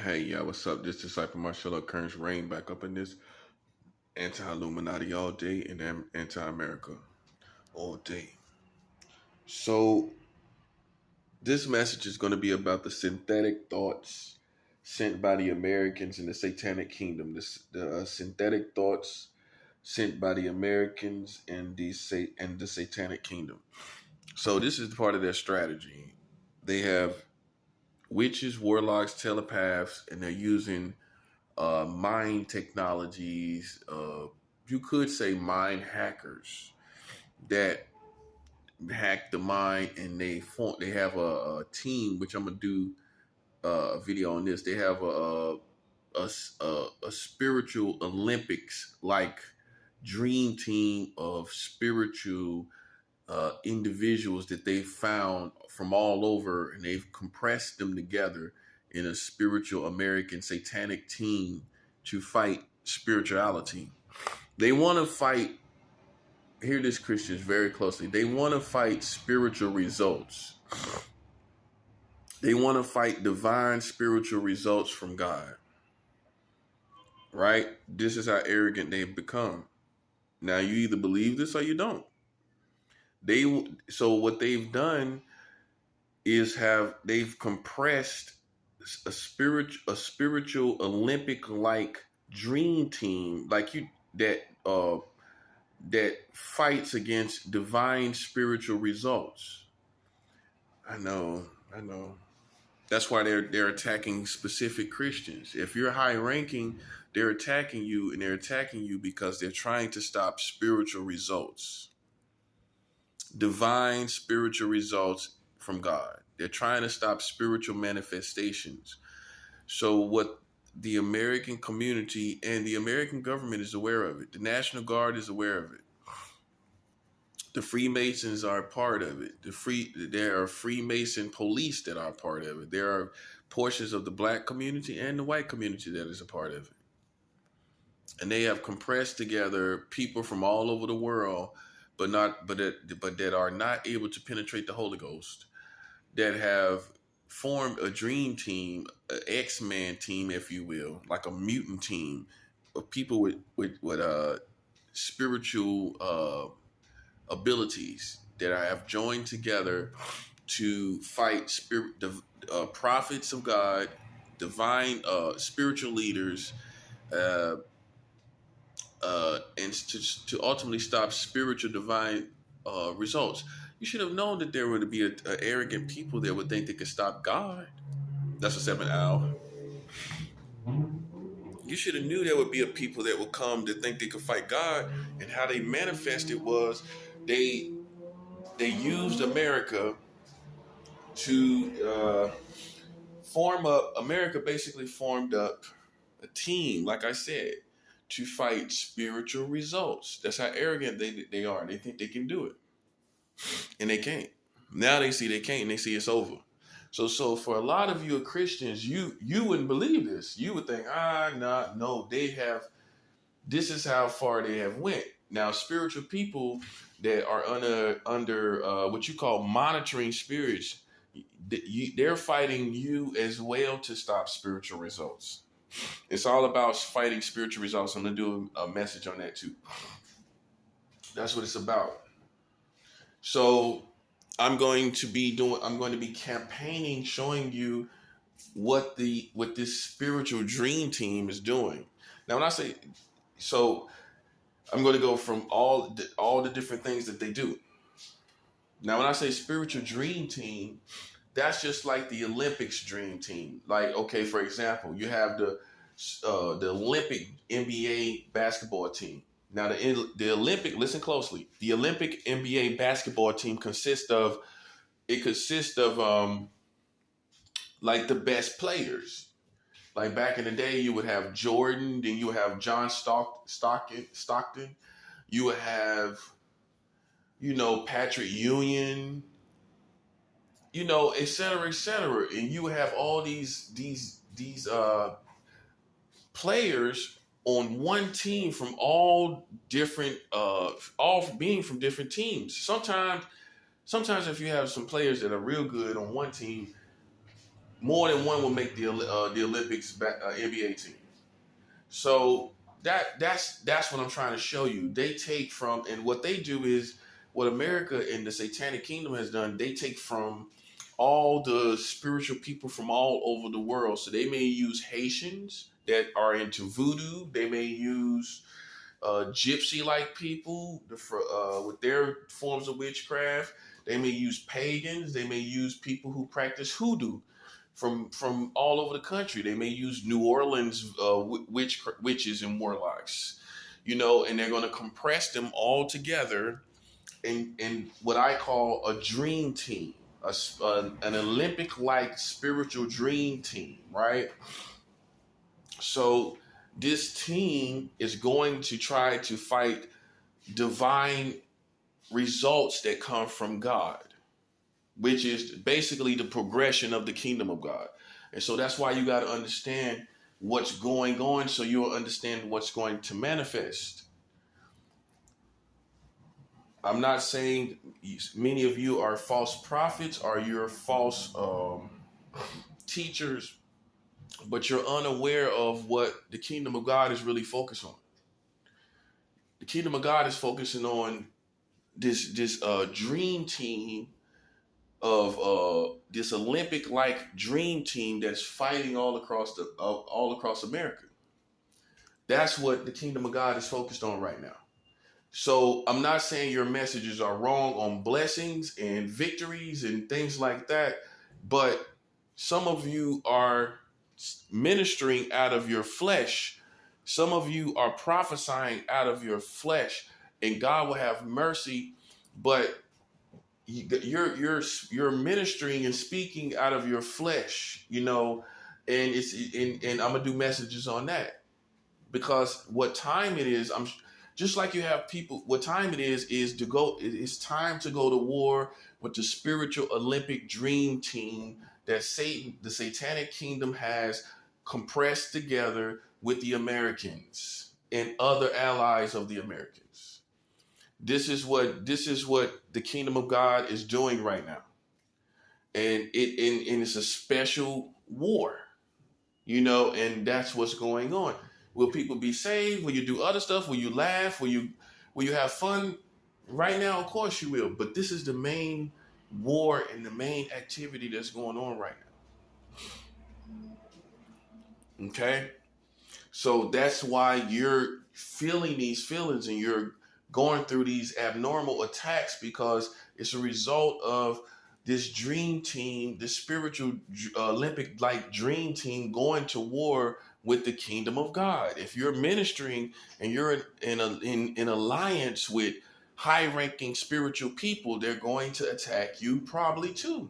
Hey, yeah, what's up? This disciple Marshall Occurrence reign back up in this anti-Illuminati all day and anti-America all day. So this message is going to be about the synthetic thoughts sent by the Americans in the Satanic Kingdom. The synthetic thoughts sent by the Americans in the Satanic Kingdom. So this is part of their strategy. They have witches, warlocks, telepaths, and they're using mind technologies. You could say mind hackers that hack the mind, and they have a team, which I'm gonna do a video on this. They have a spiritual Olympics like dream team of spiritual individuals that they've found from all over, and they've compressed them together in a spiritual American satanic team to fight spirituality. They want to fight, hear this, Christians, very closely. They want to fight spiritual results. They want to fight divine spiritual results from God, right? This is how arrogant they've become. Now, you either believe this or you don't. So what they've done is they've compressed a spiritual Olympic like dream team like you that fights against divine spiritual results. I know. That's why they're attacking specific Christians. If you're high ranking, they're attacking you, and they're attacking you because they're trying to stop spiritual results, divine spiritual results from God. They're trying to stop spiritual manifestations. So what the American community and the American government is aware of it. The National Guard is aware of it. The Freemasons are a part of it. There are Freemason police that are a part of it. There are portions of the black community and the white community that is a part of it. And they have compressed together people from all over the world, but that are not able to penetrate the Holy Ghost, that have formed a dream team, an X-Man team, if you will, like a mutant team of people with spiritual abilities that I have joined together to fight the prophets of God, divine spiritual leaders, uh, and to ultimately stop spiritual divine results. You should have known that there would be a arrogant people that would think they could stop God. That's a 7 hour. You should have knew there would be a people that would come to think they could fight God, and how they manifested was they they used America to form up. America basically formed up a team, like I said, to fight spiritual results. That's how arrogant they are. They think they can do it, and they can't. Now they see they can't, and they see it's over. So for a lot of you Christians, you wouldn't believe this. You would think, nah, no, they have. This is how far they have went. Now, spiritual people that are under what you call monitoring spirits, they're fighting you as well to stop spiritual results. It's all about fighting spiritual results. I'm gonna do a message on that too. That's what it's about. So I'm going to be campaigning, showing you what this spiritual dream team is doing. Now, when I say so, I'm going to go from all the different things that they do. Now, when I say spiritual dream team, that's just like the Olympics dream team. Like, okay, for example, you have the Olympic NBA basketball team. Now, the Olympic, listen closely. The Olympic NBA basketball team consists of like the best players. Like back in the day, you would have Jordan, then you would have John Stockton. You would have, Patrick Union, et cetera, et cetera. And you would have all these players on one team from all different, all being from different teams. Sometimes if you have some players that are real good on one team, more than one will make the Olympics NBA team. So that's what I'm trying to show you. They take from, and what they do is what America and the Satanic Kingdom has done. They take from all the spiritual people from all over the world. So they may use Haitians that are into voodoo. They may use gypsy-like people with their forms of witchcraft. They may use pagans. They may use people who practice hoodoo from all over the country. They may use New Orleans witches and warlocks, and they're going to compress them all together in what I call a dream team, an Olympic-like spiritual dream team, right? So this team is going to try to fight divine results that come from God, which is basically the progression of the kingdom of God. And so that's why you got to understand what's going on, so you'll understand what's going to manifest. I'm not saying many of you are false prophets or you're false teachers, but you're unaware of what the kingdom of God is really focused on. The kingdom of God is focusing on this dream team of this Olympic-like dream team that's fighting all across America. That's what the kingdom of God is focused on right now. So I'm not saying your messages are wrong on blessings and victories and things like that, but some of you are ministering out of your flesh. Some of you are prophesying out of your flesh, and God will have mercy, but you're ministering and speaking out of your flesh, and I'm gonna do messages on that, because what time it is, I'm just like you have people, what time it is to go, it's time to go to war with the spiritual Olympic dream team that the Satanic Kingdom has compressed together with the Americans and other allies of the Americans. This is what the kingdom of God is doing right now. And it's a special war, and that's what's going on. Will people be saved? Will you do other stuff? Will you laugh? Will you have fun? Right now, of course you will. But this is the main war and the main activity that's going on right now. Okay? So that's why you're feeling these feelings and you're going through these abnormal attacks, because it's a result of this dream team, this spiritual Olympic-like dream team going to war with the kingdom of God. If you're ministering and you're in alliance with high-ranking spiritual people, they're going to attack you probably too.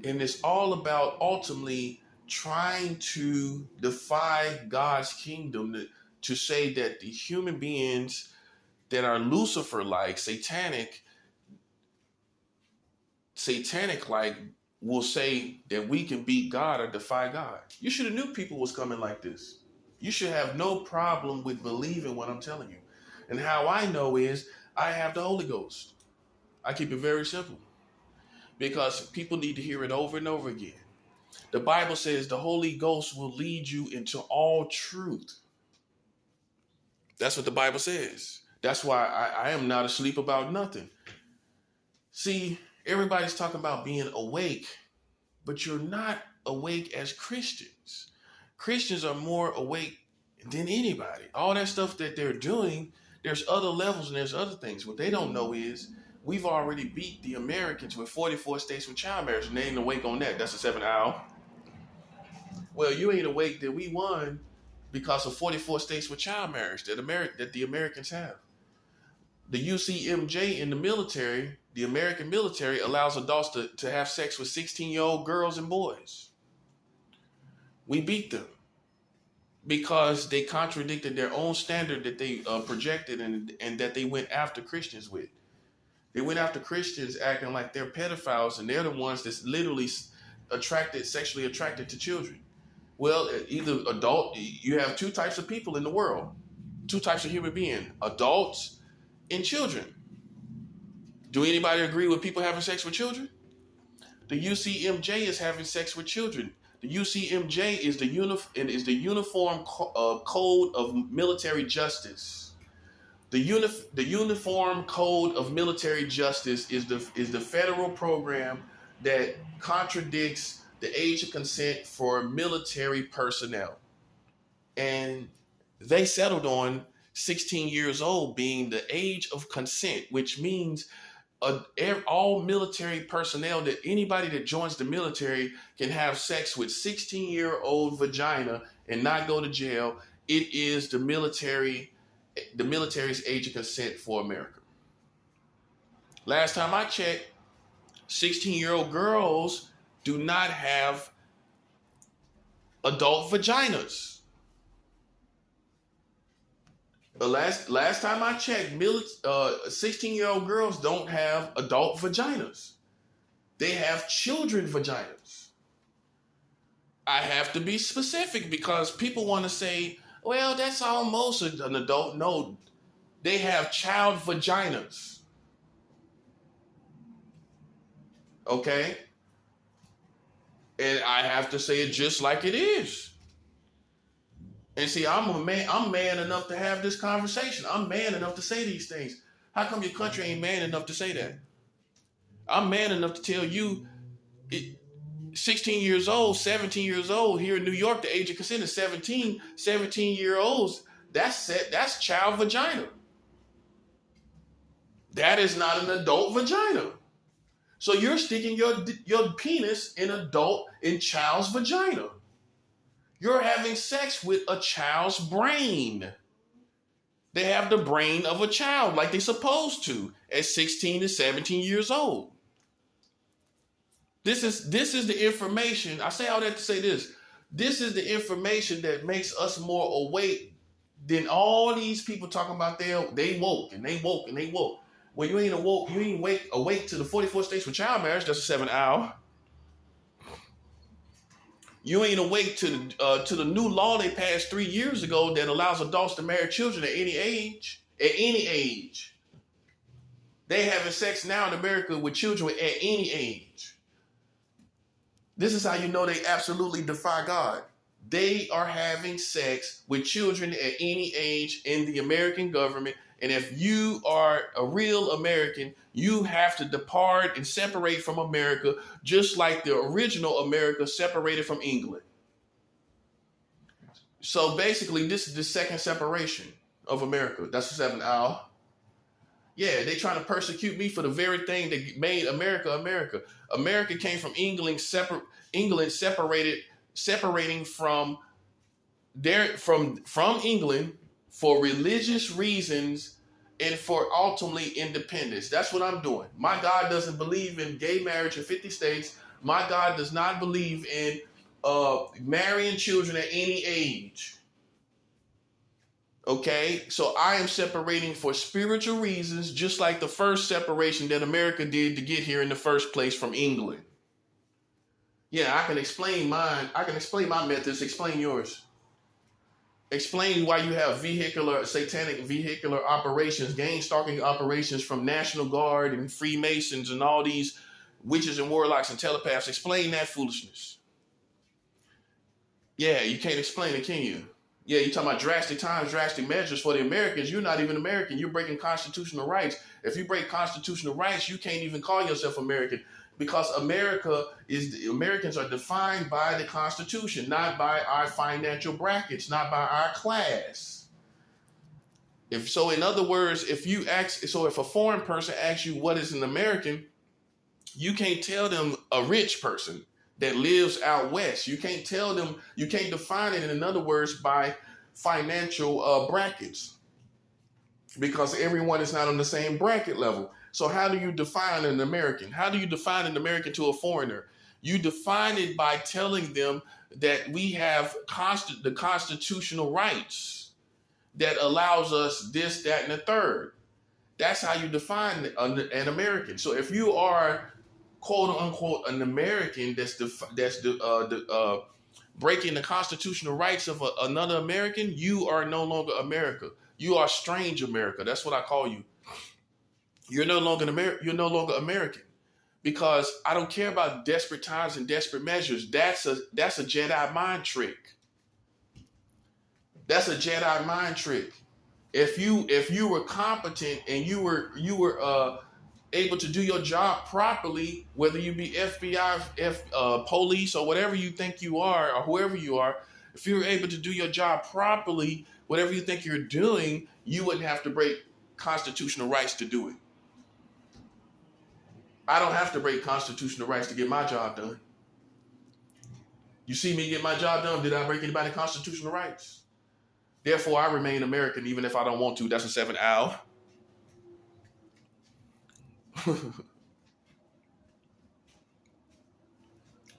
And it's all about ultimately trying to defy God's kingdom, to say that the human beings that are Lucifer-like, satanic-like, will say that we can beat God or defy God. You should have knew people was coming like this. You should have no problem with believing what I'm telling you. And how I know is I have the Holy Ghost. I keep it very simple, because people need to hear it over and over again. The Bible says the Holy Ghost will lead you into all truth. That's what the Bible says. That's why I am not asleep about nothing. See, everybody's talking about being awake, but you're not awake as Christians. Christians are more awake than anybody. All that stuff that they're doing, there's other levels and there's other things. What they don't know is we've already beat the Americans with 44 states with child marriage, and they ain't awake on that. That's a 7 hour. Well, you ain't awake that we won because of 44 states with child marriage that the Americans have. The UCMJ in the military, the American military, allows adults to have sex with 16-year-old girls and boys. We beat them because they contradicted their own standard that they projected and that they went after Christians with. They went after Christians acting like they're pedophiles, and they're the ones that's literally sexually attracted to children. Well, either you have two types of people in the world, two types of human beings, adults and children. Do anybody agree with people having sex with children? The UCMJ is having sex with children. The UCMJ is the Uniform Code of Military Justice. The Uniform Code of Military Justice is the federal program that contradicts the age of consent for military personnel. And they settled on 16 years old being the age of consent, which means all military personnel, that anybody that joins the military can have sex with 16-year-old vagina and not go to jail. It is the military's age of consent for America. Last time I checked, 16-year-old girls do not have adult vaginas. The last time I checked, 16-year-old girls don't have adult vaginas. They have children vaginas. I have to be specific because people want to say, well, that's almost an adult. No, they have child vaginas. Okay? And I have to say it just like it is. And see, I'm man enough to have this conversation. I'm man enough to say these things. How come your country ain't man enough to say that? I'm man enough to tell you, 16 years old, 17 years old, here in New York, the age of consent is 17. 17-year-olds, that's child vagina. That is not an adult vagina. So you're sticking your penis in child's vagina. You're having sex with a child's brain. They have the brain of a child like they're supposed to at 16 to 17 years old. This is the information. I say all that to say this. This is the information that makes us more awake than all these people talking about they woke and they woke and they woke. Well, you ain't awoke. You ain't awake to the 44 states for child marriage. That's a 7 hour. You ain't awake to the new law they passed 3 years ago that allows adults to marry children at any age. At any age. They having sex now in America with children at any age. This is how you know they absolutely defy God. They are having sex with children at any age in the American government. And if you are a real American, you have to depart and separate from America, just like the original America separated from England. So basically, this is the second separation of America. That's the 7 hour. Yeah, they trying to persecute me for the very thing that made America America. America came from England, separating from England for religious reasons and for ultimately independence. That's what I'm doing. My God doesn't believe in gay marriage in 50 states. My God does not believe in marrying children at any age. Okay, so I am separating for spiritual reasons, just like the first separation that America did to get here in the first place from England. Yeah, I can explain mine. I can explain my methods. Explain yours. Explain why you have satanic vehicular operations, gang stalking operations from National Guard and Freemasons and all these witches and warlocks and telepaths. Explain that foolishness. Yeah, you can't explain it, can you? Yeah, you're talking about drastic times, drastic measures for the Americans. You're not even American. You're breaking constitutional rights. If you break constitutional rights, you can't even call yourself American, because Americans are defined by the Constitution, not by our financial brackets, not by our class. In other words, if a foreign person asks you what is an American, you can't tell them a rich person that lives out west. You can't tell them, you can't define it, in other words, by financial brackets, because everyone is not on the same bracket level. So how do you define an American? How do you define an American to a foreigner? You define it by telling them that we have the constitutional rights that allows us this, that, and the third. That's how you define an American. So if you are quote unquote an American that's breaking the constitutional rights of another American, you are no longer America. You are strange America. That's what I call you. You're no longer American, because I don't care about desperate times and desperate measures. That's a Jedi mind trick. That's a Jedi mind trick. If you were competent and you were able to do your job properly, whether you be FBI, police, or whatever you think you are, or whoever you are, if you were able to do your job properly, whatever you think you're doing, you wouldn't have to break constitutional rights to do it. I don't have to break constitutional rights to get my job done. You see me get my job done, did I break anybody's constitutional rights? Therefore, I remain American even if I don't want to. That's a 7 hour.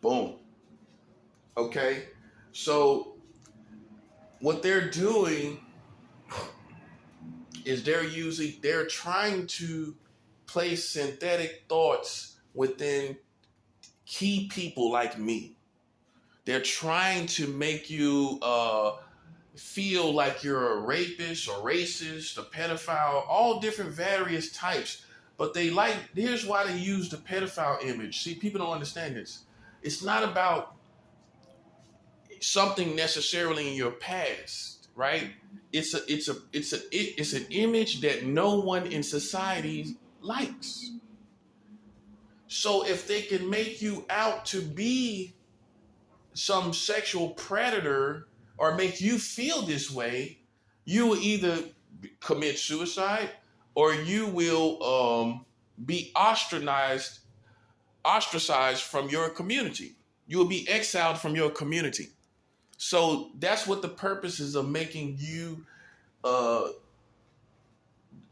Boom. Okay. So what they're doing is they're trying to place synthetic thoughts within key people like me. They're trying to make you feel like you're a rapist or racist, a pedophile, all different various types. But here's why they use the pedophile image. See, people don't understand this. It's not about something necessarily in your past, right? It's an image that no one in society likes. So if they can make you out to be some sexual predator or make you feel this way, you will either commit suicide or you will be ostracized from your community. You will be exiled from your community. So that's what the purpose is of making you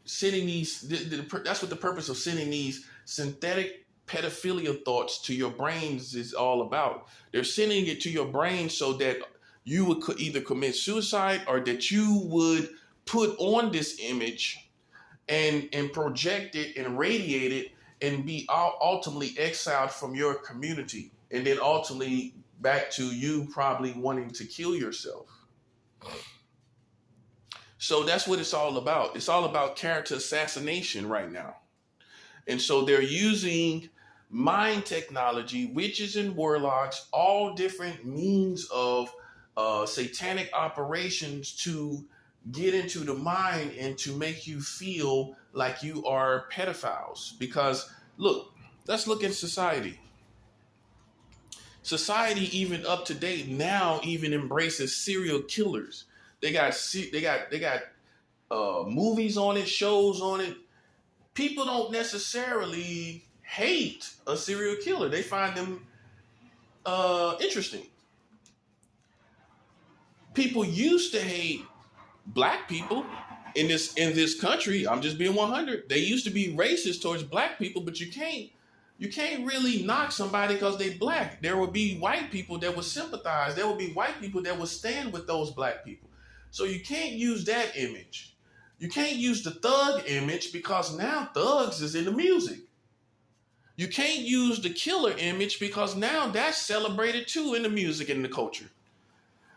sending these. That's what the purpose of sending these synthetic pedophilia thoughts to your brains is all about. They're sending it to your brain so that you would either commit suicide or that you would put on this image and project it and radiate it and be ultimately exiled from your community, and then ultimately back to you probably wanting to kill yourself. So that's what it's all about. It's all about character assassination right now. And so they're using mind technology, witches and warlocks, all different means of satanic operations to get into the mind and to make you feel like you are pedophiles. Because look, let's look at society. Society, even up to date now, even embraces serial killers. They got movies on it, shows on it. People don't necessarily hate a serial killer. They find them interesting. People used to hate black people in this country. I'm just being 100. They used to be racist towards black people, but you can't really knock somebody because they black. There will be white people that would sympathize. There will be white people that would stand with those black people. So you can't use that image. You can't use the thug image because now thugs is in the music. You can't use the killer image because now that's celebrated too in the music and the culture.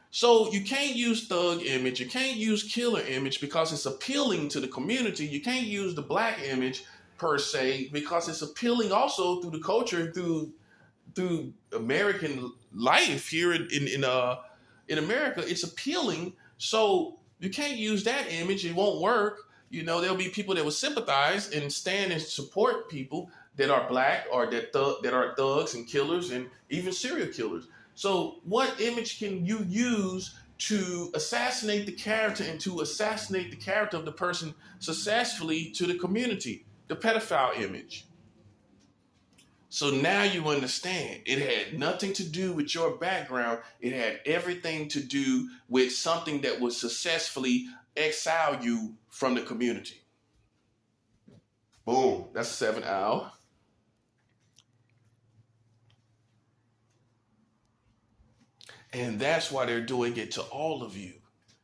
So you can't use thug image. You can't use killer image because it's appealing to the community. You can't use the black image per se because it's appealing also through the culture, through American life here in America. It's appealing. So you can't use that image. It won't work. You know, there'll be people that will sympathize and stand and support people that are black or that are thugs and killers and even serial killers. So what image can you use to assassinate the character and to assassinate the character of the person successfully to the community? The pedophile image. So now you understand it had nothing to do with your background. It had everything to do with something that would successfully exile you from the community. Boom. That's 7 hour. And that's why they're doing it to all of you.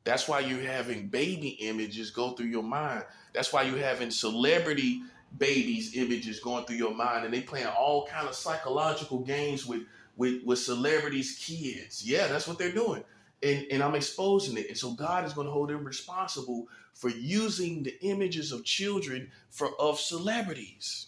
That's why you're having baby images go through your mind. That's why you're having celebrity babies images going through your mind, and they playing all kind of psychological games with celebrities' kids. Yeah, that's what they're doing. And I'm exposing it. And so God is going to hold them responsible for using the images of children of celebrities.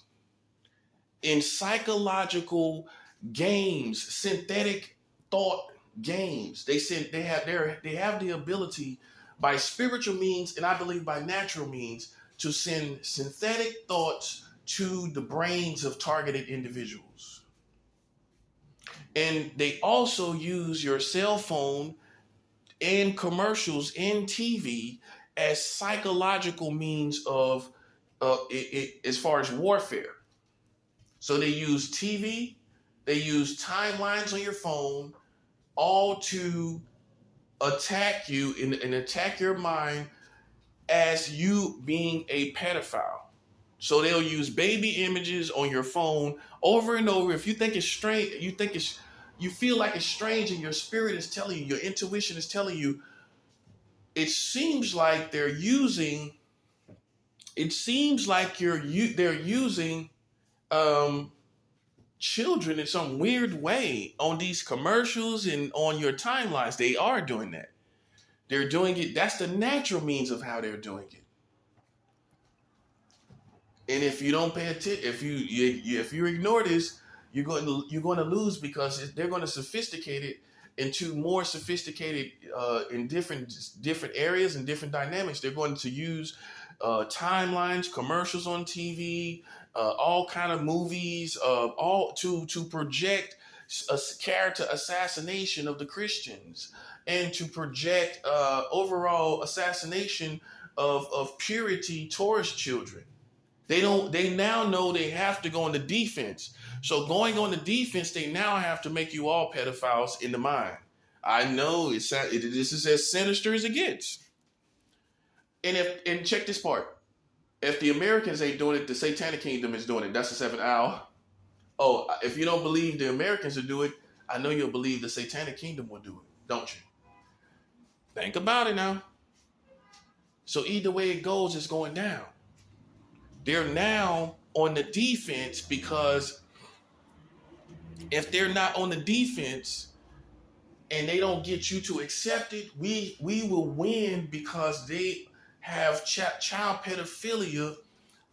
in psychological games, synthetic thought games. They have the ability by spiritual means, and I believe by natural means, to send synthetic thoughts to the brains of targeted individuals. And they also use your cell phone and commercials and TV as psychological means of as far as warfare. So they use TV, they use timelines on your phone, all to attack you and attack your mind as you being a pedophile. So they'll use baby images on your phone over and over. If you think it's strange, you feel like it's strange, and your spirit is telling you, your intuition is telling you, it seems like they're using children in some weird way on these commercials and on your timelines. They are doing that. They're doing it. That's the natural means of how they're doing it. And if you don't pay attention, if you ignore this, you're going to lose, because they're going to sophisticate it into more sophisticated in different areas and different dynamics. They're going to use timelines, commercials on TV, all kind of movies, all to project a character assassination of the Christians, and to project overall assassination of purity towards children. They now know they have to go on the defense. So going on the defense, they now have to make you all pedophiles in the mind. I know this is as sinister as it gets. And check this part. If the Americans ain't doing it, the Satanic Kingdom is doing it. That's the seventh hour. Oh, if you don't believe the Americans will do it, I know you'll believe the Satanic Kingdom will do it, don't you? Think about it now. So either way it goes, it's going down. They're now on the defense, because if they're not on the defense and they don't get you to accept it, we will win, because they have child pedophilia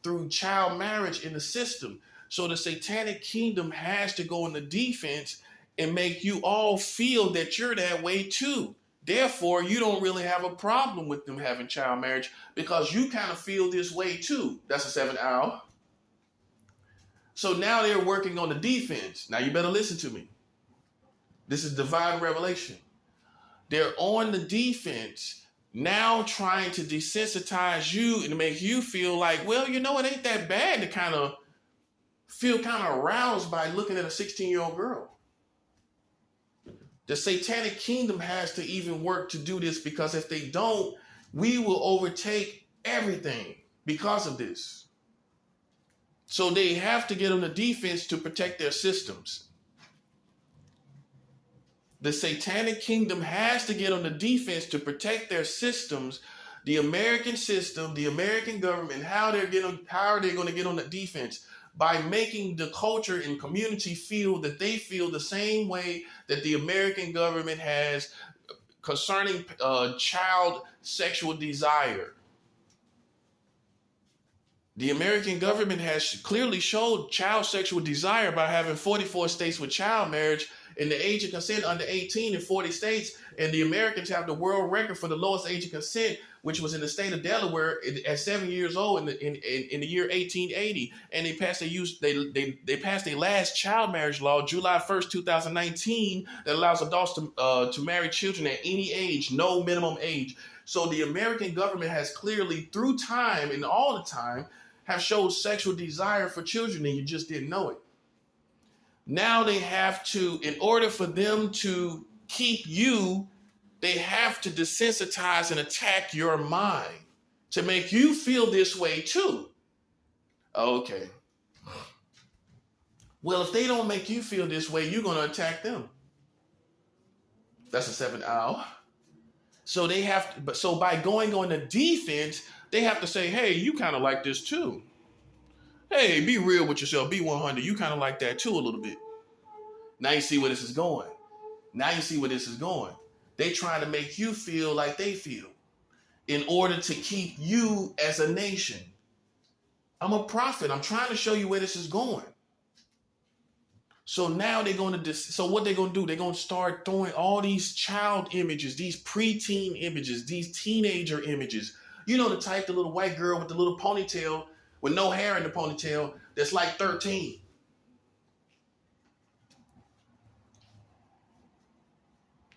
through child marriage in the system. So the Satanic Kingdom has to go on the defense and make you all feel that you're that way too. Therefore, you don't really have a problem with them having child marriage, because you kind of feel this way too. That's the seventh hour. So now they're working on the defense. Now you better listen to me. This is divine revelation. They're on the defense, now trying to desensitize you and make you feel like, well, it ain't that bad to kind of feel kind of aroused by looking at a 16-year-old girl. The Satanic Kingdom has to even work to do this, because if they don't, we will overtake everything because of this. So they have to get on the defense to protect their systems. The Satanic Kingdom has to get on the defense to protect their systems. The American system, the American government, how are they going to get on the defense? By making the culture and community feel that they feel the same way that the American government has concerning child sexual desire. The American government has clearly showed child sexual desire by having 44 states with child marriage and the age of consent under 18 in 40 states. And the Americans have the world record for the lowest age of consent, which was in the state of Delaware at 7 years old in the year 1880. And they passed their last child marriage law, July 1st, 2019, that allows adults to marry children at any age, no minimum age. So the American government has clearly, through time and all the time, have showed sexual desire for children, and you just didn't know it. Now they have to, in order for them to keep you, they have to desensitize and attack your mind to make you feel this way too. Okay. Well, if they don't make you feel this way, you're going to attack them. That's the seventh hour. So they have to, so by going on the defense, they have to say, hey, you kind of like this too. Hey, be real with yourself. Be 100. You kind of like that too a little bit. Now you see where this is going. They trying to make you feel like they feel in order to keep you as a nation. I'm a prophet. I'm trying to show you where this is going. So now they're going to, so what they're going to do, they're going to start throwing all these child images, these preteen images, these teenager images. You know, the type, the little white girl with the little ponytail, with no hair in the ponytail, that's like 13.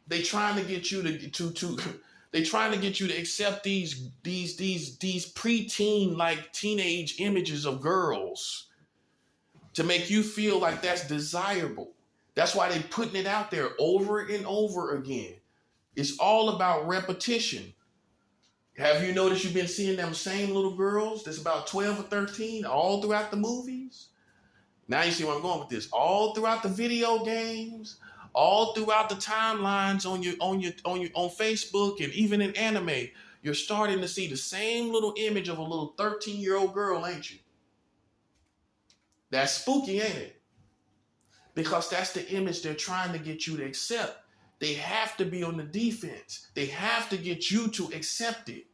They trying to get you to they trying to get you to accept these preteen, like teenage images of girls to make you feel like that's desirable. That's why they're putting it out there over and over again. It's all about repetition. Have you noticed you've been seeing them same little girls that's about 12 or 13 all throughout the movies? Now you see where I'm going with this. All throughout the video games, all throughout the timelines on Facebook, and even in anime, you're starting to see the same little image of a little 13-year-old girl, ain't you? That's spooky, ain't it? Because that's the image they're trying to get you to accept. They have to be on the defense. They have to get you to accept it.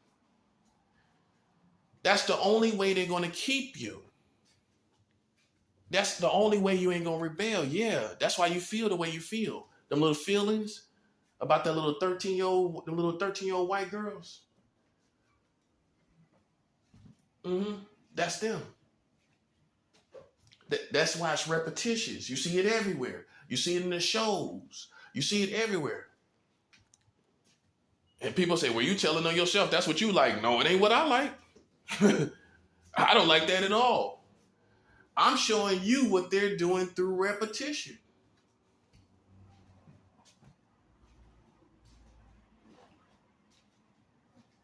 That's the only way they're going to keep you. That's the only way you ain't going to rebel. Yeah, that's why you feel the way you feel. Them little feelings about that little 13-year-old white girls. That's them. That's why it's repetitious. You see it everywhere. You see it in the shows. You see it everywhere. And people say, well, you telling on yourself. That's what you like. No, it ain't what I like. I don't like that at all. I'm showing you what they're doing through repetition.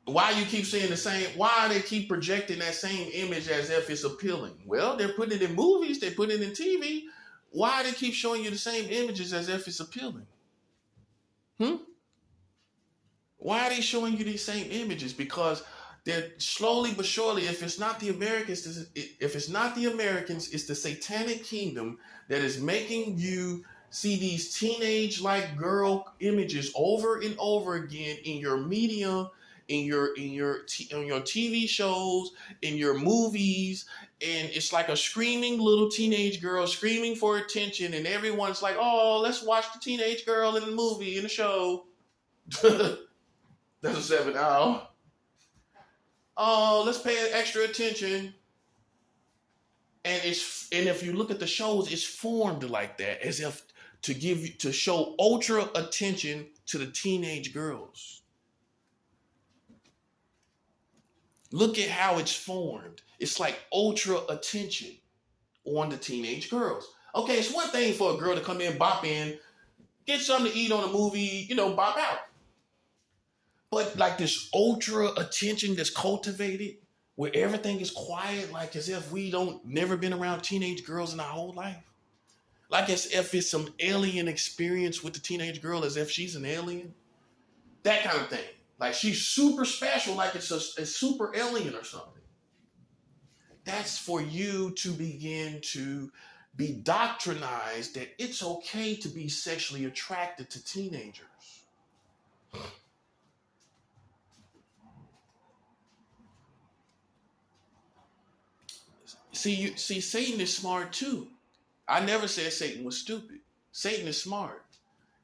Why you keep seeing the same, why they keep projecting that same image as if it's appealing? Well, they're putting it in movies, they put it in TV. Why they keep showing you the same images as if it's appealing? Why are they showing you these same images? Because they're slowly but surely, if it's not the Americans, it's the Satanic kingdom that is making you see these teenage-like girl images over and over again in your media, in your TV shows, in your movies, and it's like a screaming little teenage girl screaming for attention, and everyone's like, "Oh, let's watch the teenage girl in the movie, in the show." That's a 7 hour. Oh, let's pay extra attention. And if you look at the shows, it's formed like that, as if to show ultra attention to the teenage girls. Look at how it's formed. It's like ultra attention on the teenage girls. Okay, it's one thing for a girl to come in, bop in, get something to eat on a movie, bop out. But like this ultra attention that's cultivated, where everything is quiet, like as if we never been around teenage girls in our whole life. Like as if it's some alien experience with the teenage girl, as if she's an alien. That kind of thing. Like she's super special, like it's a super alien or something. That's for you to begin to be doctrinized that it's okay to be sexually attracted to teenagers. See, Satan is smart too. I never said Satan was stupid. Satan is smart.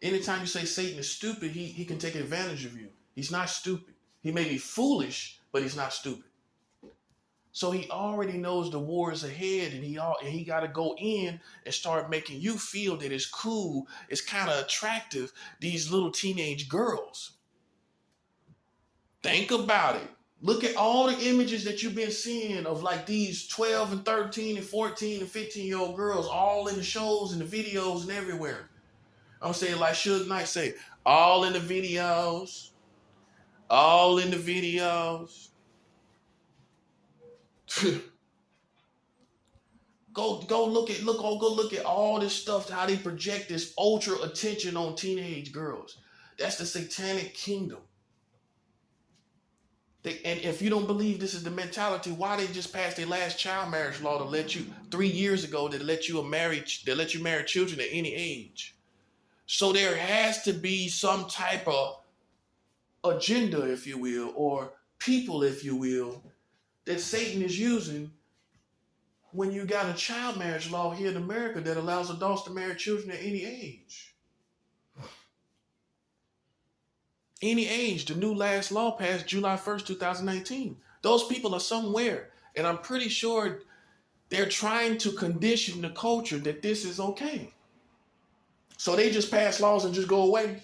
Anytime you say Satan is stupid, he can take advantage of you. He's not stupid. He may be foolish, but he's not stupid. So he already knows the war is ahead, and he got to go in and start making you feel that it's cool, it's kind of attractive, these little teenage girls. Think about it. Look at all the images that you've been seeing of like these 12 and 13 and 14 and 15-year-old girls all in the shows and the videos and everywhere. I'm going to say it like Suge Knight say, all in the videos. All in the videos. Go look at all this stuff, how they project this ultra attention on teenage girls. That's the Satanic kingdom. And if you don't believe this is the mentality, why they just passed their last child marriage law to let you 3 years ago that let you marry children at any age? So there has to be some type of agenda, if you will, or people, if you will, that Satan is using when you got a child marriage law here in America that allows adults to marry children at any age. Any age. The new last law passed July 1st, 2019. Those people are somewhere, and I'm pretty sure they're trying to condition the culture that this is okay. So they just pass laws and just go away?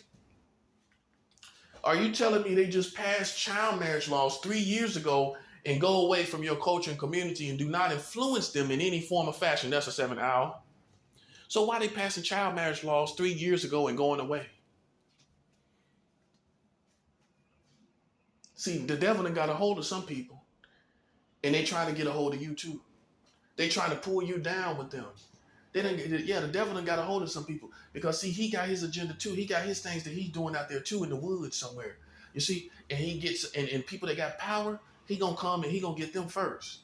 Are you telling me they just passed child marriage laws 3 years ago and go away from your culture and community and do not influence them in any form or fashion? That's a 7 hour. So why are they passing child marriage laws 3 years ago and going away? See, the devil done got a hold of some people, and they trying to get a hold of you too. They trying to pull you down with them. The devil done got a hold of some people, because see, he got his agenda too. He got his things that he's doing out there too in the woods somewhere. You see, and he gets and people that got power, he gonna come and he gonna get them first.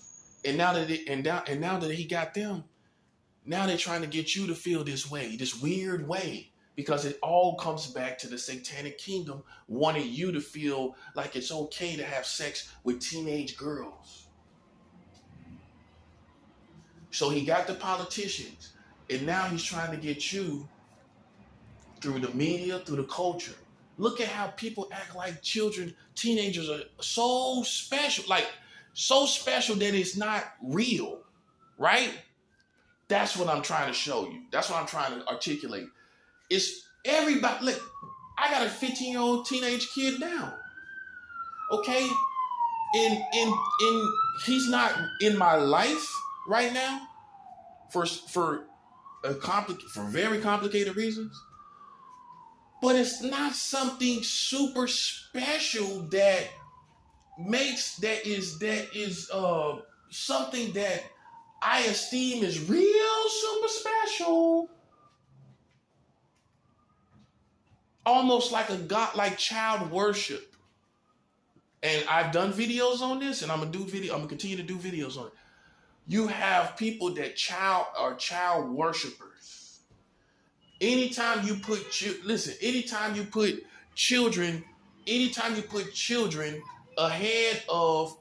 And now that he got them, now they're trying to get you to feel this way, this weird way, because it all comes back to the satanic kingdom wanting you to feel like it's okay to have sex with teenage girls. So he got the politicians, and now he's trying to get you through the media, through the culture. Look at how people act like children, teenagers are so special, like so special that it's not real, right? That's what I'm trying to show you. That's what I'm trying to articulate. It's everybody. Look, I got a 15-year-old teenage kid now. Okay? And he's not in my life right now for very complicated reasons. But it's not something super special that is something that I esteem is real super special. Almost like a godlike child worship. And I've done videos on this, and I'm gonna continue to do videos on it. You have people that are child worshipers. Anytime you put children ahead of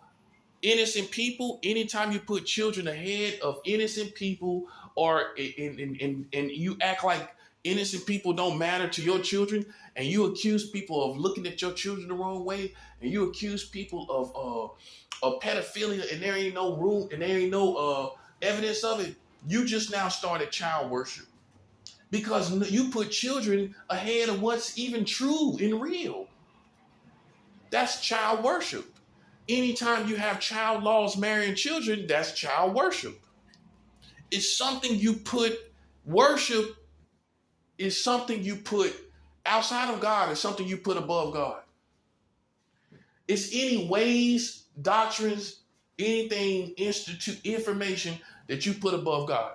innocent people, anytime you put children ahead of innocent people, or and you act like innocent people don't matter to your children, and you accuse people of looking at your children the wrong way, and you accuse people of pedophilia, and there ain't no room, and there ain't no evidence of it, you just now started child worship. Because you put children ahead of what's even true and real. That's child worship. Anytime you have child laws marrying children, that's child worship. It's something you put, worship is something you put outside of God, it's something you put above God. It's any ways, doctrines, anything, information that you put above God.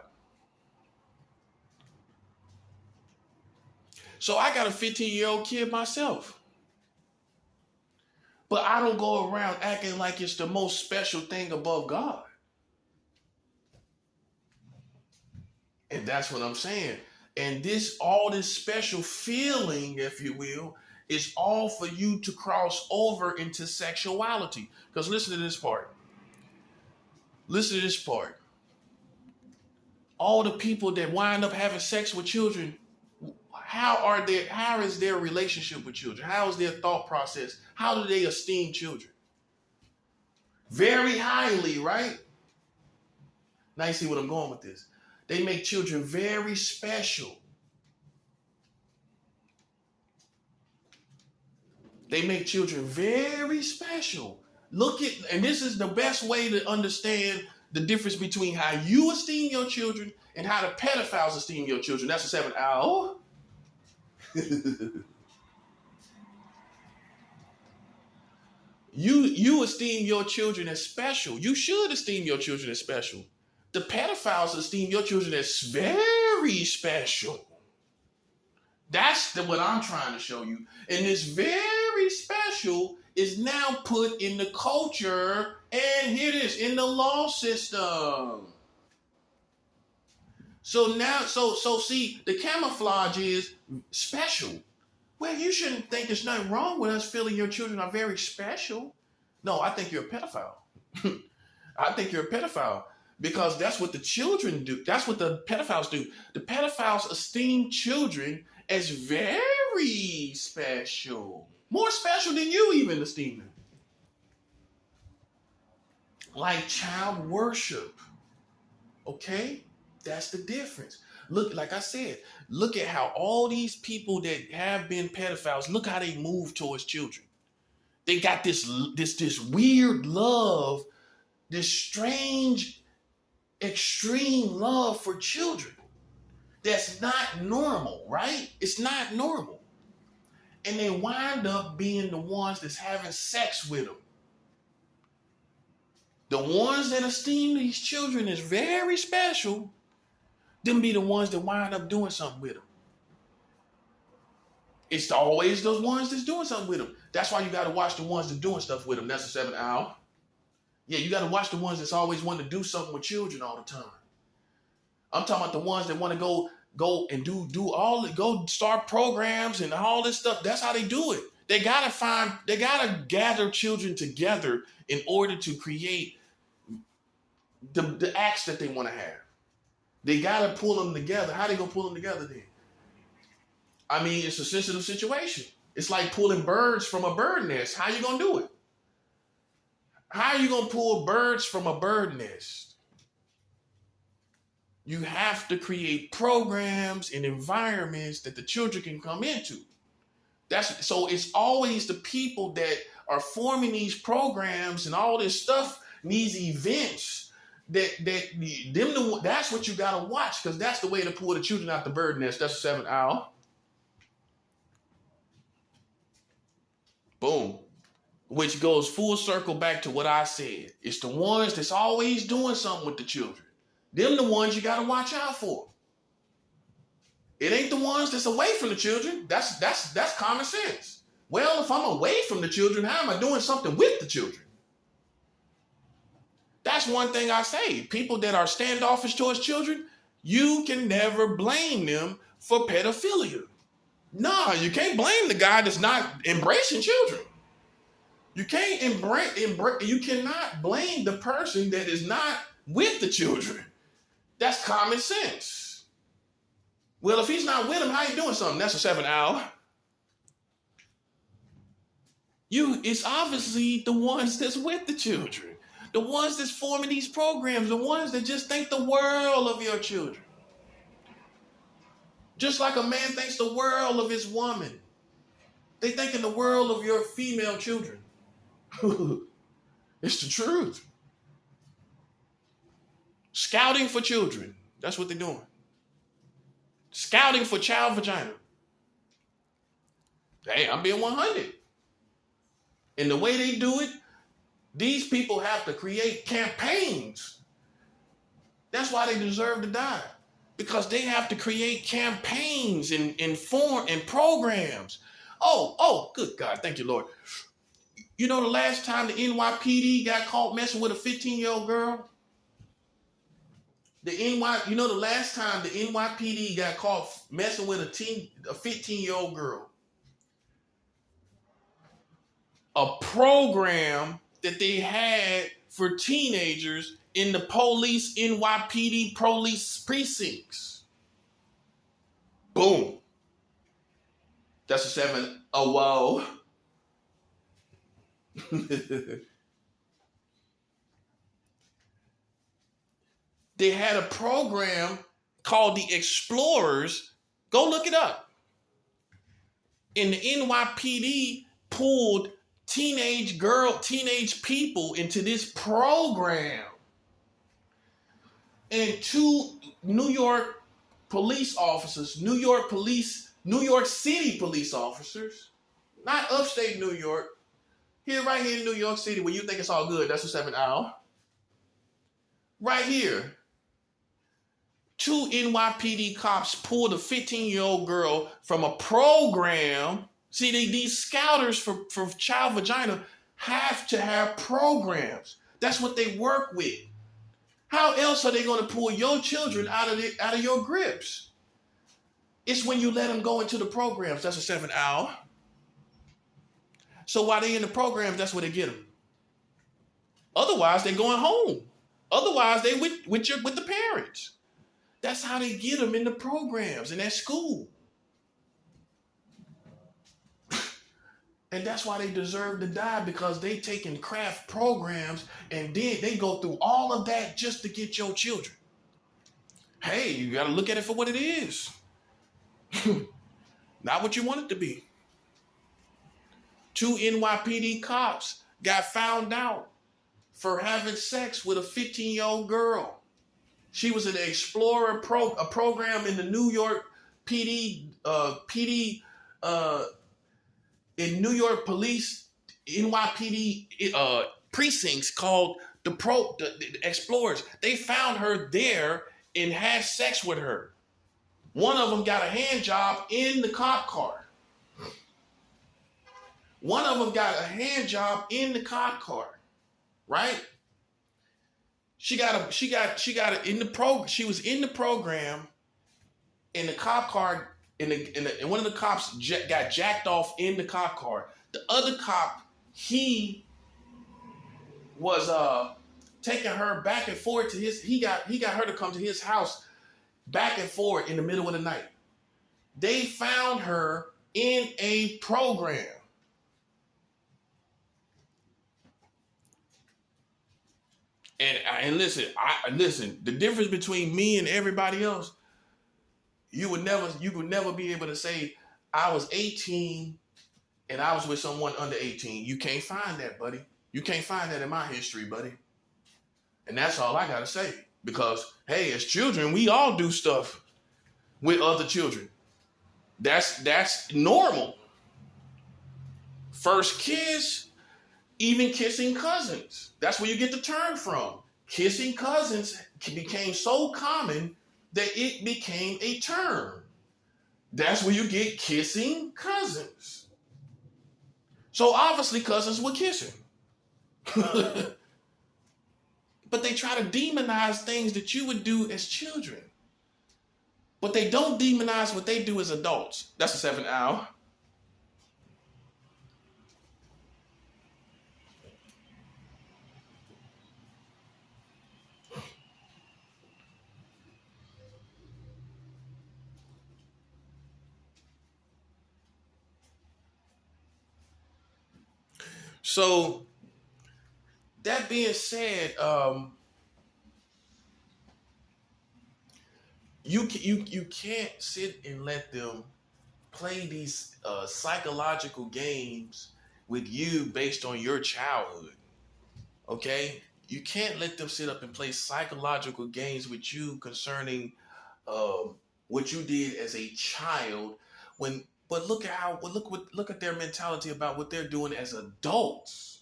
So I got a 15-year-old kid myself. But I don't go around acting like it's the most special thing above God. And that's what I'm saying. And all this special feeling, if you will, is all for you to cross over into sexuality. Because listen to this part. Listen to this part. All the people that wind up having sex with children, how is their relationship with children? How is their thought process? How do they esteem children? Very highly, right? Now you see what I'm going with this. They make children very special. They make children very special. And this is the best way to understand the difference between how you esteem your children and how the pedophiles esteem your children. That's a 7 hour. You esteem your children as special. You should esteem your children as special. The pedophiles esteem your children as very special. That's what I'm trying to show you. And this very special is now put in the culture, and here it is, in the law system. So now, so see, the camouflage is special. Well, you shouldn't think there's nothing wrong with us feeling your children are very special. No, I think you're a pedophile. I think you're a pedophile. because that's what the children do. That's what the pedophiles do. The pedophiles esteem children as very special, more special than you even esteem them. Like child worship. Okay? That's the difference. Look, like I said, look at how all these people that have been pedophiles, look how they move towards children. They got this weird love, this strange, extreme love for children. That's not normal, right? It's not normal. And they wind up being the ones that's having sex with them. The ones that esteem these children as very special, them be the ones that wind up doing something with them. It's always those ones that's doing something with them. That's why you got to watch the ones that's doing stuff with them. That's the 7th hour. Yeah, you got to watch the ones that's always wanting to do something with children all the time. I'm talking about the ones that want to go and go start programs and all this stuff. That's how they do it. They gotta gather children together in order to create the acts that they want to have. They gotta pull them together. How they gonna pull them together then? I mean, it's a sensitive situation. It's like pulling birds from a bird nest. How you gonna do it? How are you gonna pull birds from a bird nest? You have to create programs and environments that the children can come into. So it's always the people that are forming these programs and all this stuff, these events, that's what you gotta watch, because that's the way to pull the children out the bird nest. That's the 7th hour. Boom. Which goes full circle back to what I said. It's the ones that's always doing something with the children. Them the ones you gotta watch out for. It ain't the ones that's away from the children. That's common sense. Well, if I'm away from the children, how am I doing something with the children? That's one thing I say. People that are standoffish towards children, you can never blame them for pedophilia. Nah, you can't blame the guy that's not embracing children. You can't you cannot blame the person that is not with the children. That's common sense. Well, if he's not with them, how you doing something? That's the 7th hour. It's obviously the ones that's with the children, the ones that's forming these programs, the ones that just think the world of your children. Just like a man thinks the world of his woman. They think in the world of your female children. It's the truth. Scouting for children. That's what they're doing. Scouting for child vagina. Hey, I'm being 100. And the way they do it, these people have to create campaigns. That's why they deserve to die. Because they have to create campaigns and form and programs. Oh, good God. Thank you, Lord. You know the last time the NYPD got caught messing with a 15-year-old girl? You know the last time the NYPD got caught messing with a 15-year-old girl? A program that they had for teenagers in the NYPD police precincts. Boom. That's a 7. Oh, whoa. They had a program called the Explorers. Go look it up. And the NYPD pulled teenage people into this program. And 2 New York police officers, New York City police officers, not upstate New York, right here in New York City where you think it's all good. That's the 7th hour. Right here. 2 NYPD cops pulled a 15-year-old girl from a program. See, these scouters for child vagina have to have programs. That's what they work with. How else are they going to pull your children out of your grips? It's when you let them go into the programs. That's the 7th hour. So while they're in the programs, that's where they get them. Otherwise, they're going home. Otherwise, they with the parents. That's how they get them in the programs and at school. And that's why they deserve to die, because they taking craft programs and then they go through all of that just to get your children. Hey, you got to look at it for what it is. Not what you want it to be. 2 NYPD cops got found out for having sex with a 15-year-old girl. She was an Explorer a program in the New York PD in New York police NYPD precincts called the Explorers. They found her there and had sex with her. One of them got a hand job in the cop car. One of them got a hand job in the cop car, right? She was in the program, in the cop car, and one of the cops got jacked off in the cop car. The other cop, he was taking her back and forth to his. He got her to come to his house back and forth in the middle of the night. They found her in a program. And listen, the difference between me and everybody else, you would never be able to say I was 18 and I was with someone under 18. You can't find that, buddy. You can't find that in my history, buddy. And that's all I gotta say. Because, hey, as children, we all do stuff with other children. That's normal. First kiss, even kissing cousins. That's where you get the term from. Kissing cousins became so common that it became a term. That's where you get kissing cousins. So obviously cousins were kissing. But they try to demonize things that you would do as children. But they don't demonize what they do as adults. That's the 7th hour. So, that being said, you can't sit and let them play these psychological games with you based on your childhood. Okay? You can't let them sit up and play psychological games with you concerning what you did as a child. But look at their mentality about what they're doing as adults.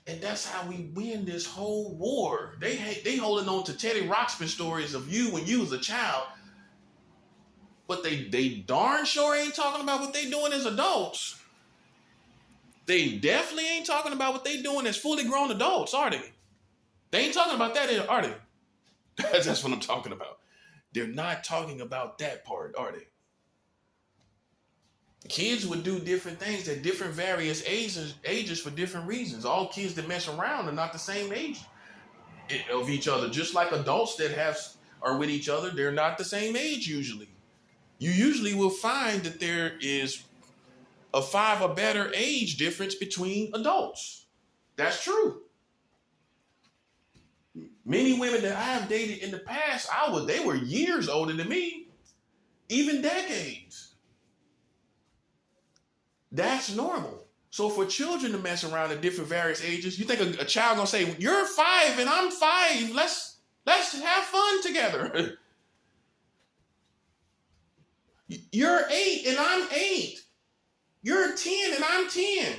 And that's how we win this whole war. They holding on to Teddy Ruxpin stories of you when you was a child. But they darn sure ain't talking about what they doing as adults. They definitely ain't talking about what they doing as fully grown adults, are they? They ain't talking about that, are they? That's what I'm talking about. They're not talking about that part, are they? Kids would do different things at different various ages for different reasons. All kids that mess around are not the same age of each other. Just like adults that are with each other, they're not the same age usually. You usually will find that there is a 5 or better age difference between adults. That's true. Many women that I have dated in the past, they were years older than me, even decades. That's normal. So for children to mess around at different various ages, you think a child gonna say, "You're 5 and I'm 5. Let's have fun together." You're 8 and I'm 8. You're 10 and I'm 10.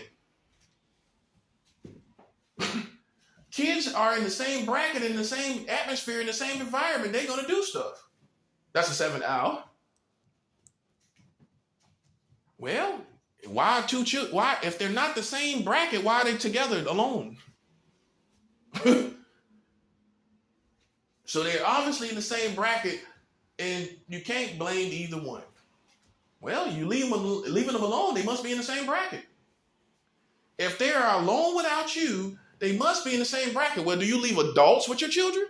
Kids are in the same bracket, in the same atmosphere, in the same environment. They're gonna do stuff. That's the 7th hour. Well, why two children? Why, if they're not the same bracket, why are they together alone? So they're obviously in the same bracket, and you can't blame either one. Well, you leaving them alone, they must be in the same bracket. If they are alone without you, They must be in the same bracket. Well, do you leave adults with your children?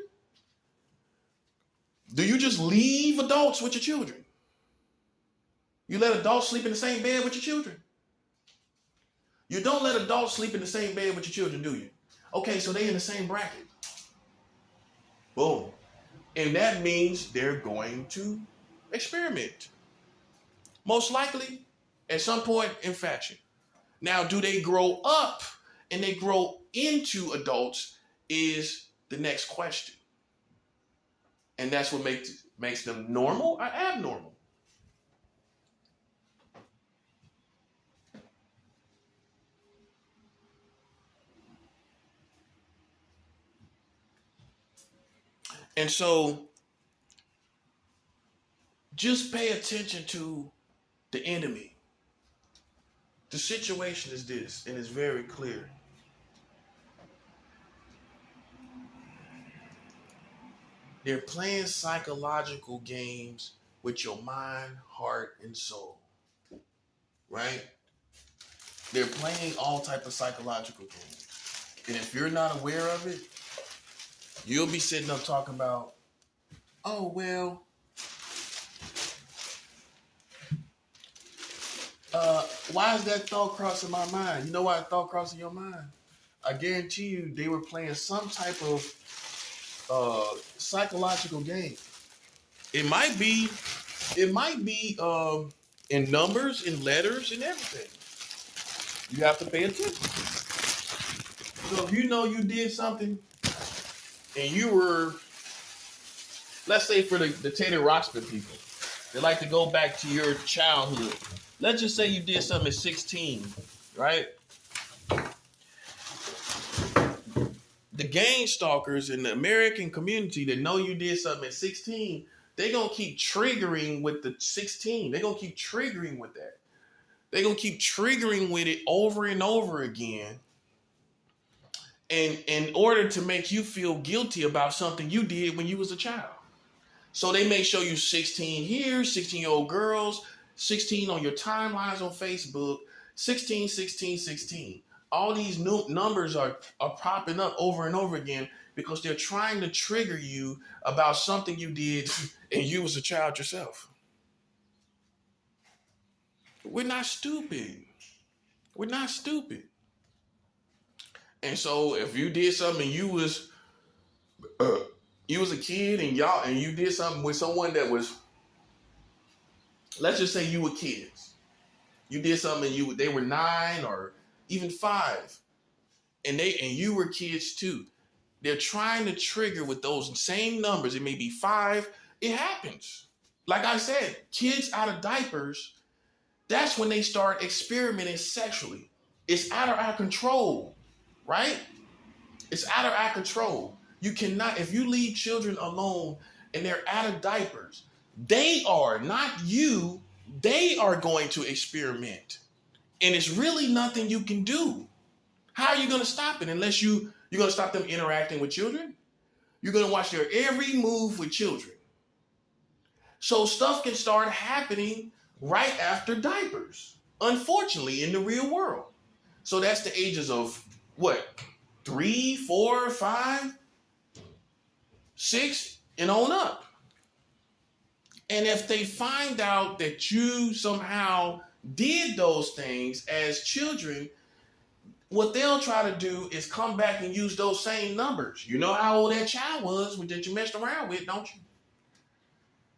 Do you just leave adults with your children? You let adults sleep in the same bed with your children? You don't let adults sleep in the same bed with your children, do you? Okay, so they in the same bracket. Boom. And that means they're going to experiment. Most likely, at some point in fashion. Now, do they grow up and they grow into adults is the next question. And that's what makes them normal or abnormal. And so just pay attention to the enemy. The situation is this, and it's very clear. They're playing psychological games with your mind, heart, and soul. Right? They're playing all type of psychological games. And if you're not aware of it, you'll be sitting up talking about, oh, well, why is that thought crossing my mind? You know why it thought crossing your mind? I guarantee you they were playing some type of psychological game. It might be in numbers, in letters, and everything. You have to pay attention. So if you know you did something and you were, let's say for the Teddy Ruxpin people, they like to go back to your childhood. Let's just say you did something at 16, right? The gang stalkers in the American community that know you did something at 16, they're going to keep triggering with the 16. They're going to keep triggering with that. They're going to keep triggering with it over and over again. And in order to make you feel guilty about something you did when you was a child. So they may show you 16 here, 16-year-old girls, 16 on your timelines on Facebook, 16, 16, 16. All these new numbers are popping up over and over again because they're trying to trigger you about something you did and you was a child yourself. We're not stupid. We're not stupid. And so if you did something and you was a kid and you did something with someone that was, let's just say you were kids. You did something and they were 9 or even 5. And you were kids too. They're trying to trigger with those same numbers. It may be 5. It happens. Like I said, kids out of diapers, that's when they start experimenting sexually. It's out of our control, right? It's out of our control. You cannot, if you leave children alone and they're out of diapers, they are, not you, they are going to experiment. And it's really nothing you can do. How are you going to stop it unless you're going to stop them interacting with children? You're going to watch their every move with children. So stuff can start happening right after diapers, unfortunately, in the real world. So that's the ages of what? 3, 4, 5, 6, and on up. And if they find out that you somehow did those things as children, what they'll try to do is come back and use those same numbers. You know how old that child was that you messed around with, don't you?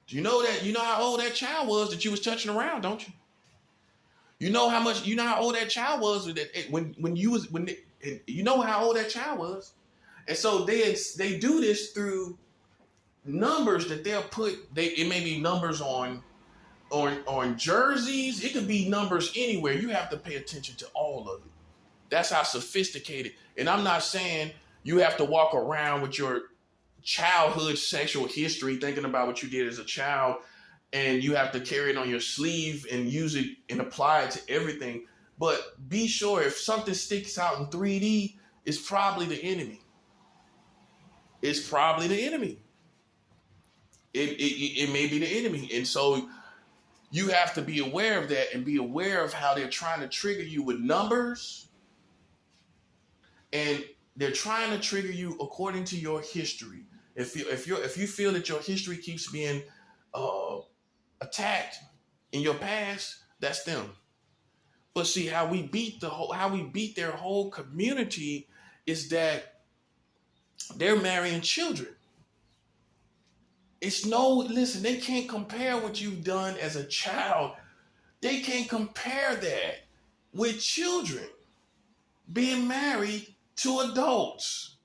Do you know that? You know how old that child was that you was touching around, don't you? You know how old that child was you know how old that child was. And so they do this through numbers that they'll put. It may be numbers on jerseys. It could be numbers anywhere. You have to pay attention to all of it. That's how sophisticated. And I'm not saying you have to walk around with your childhood sexual history thinking about what you did as a child and you have to carry it on your sleeve and use it and apply it to everything. But be sure if something sticks out in 3D, it's probably the enemy. It's probably the enemy. It may be the enemy. And so you have to be aware of that and be aware of how they're trying to trigger you with numbers. And They're trying to trigger you according to your history. If you feel that your history keeps being uh, attacked in your past, that's them. But see how we beat their whole community is that they're marrying children. Listen, they can't compare what you've done as a child. They can't compare that with children being married to adults.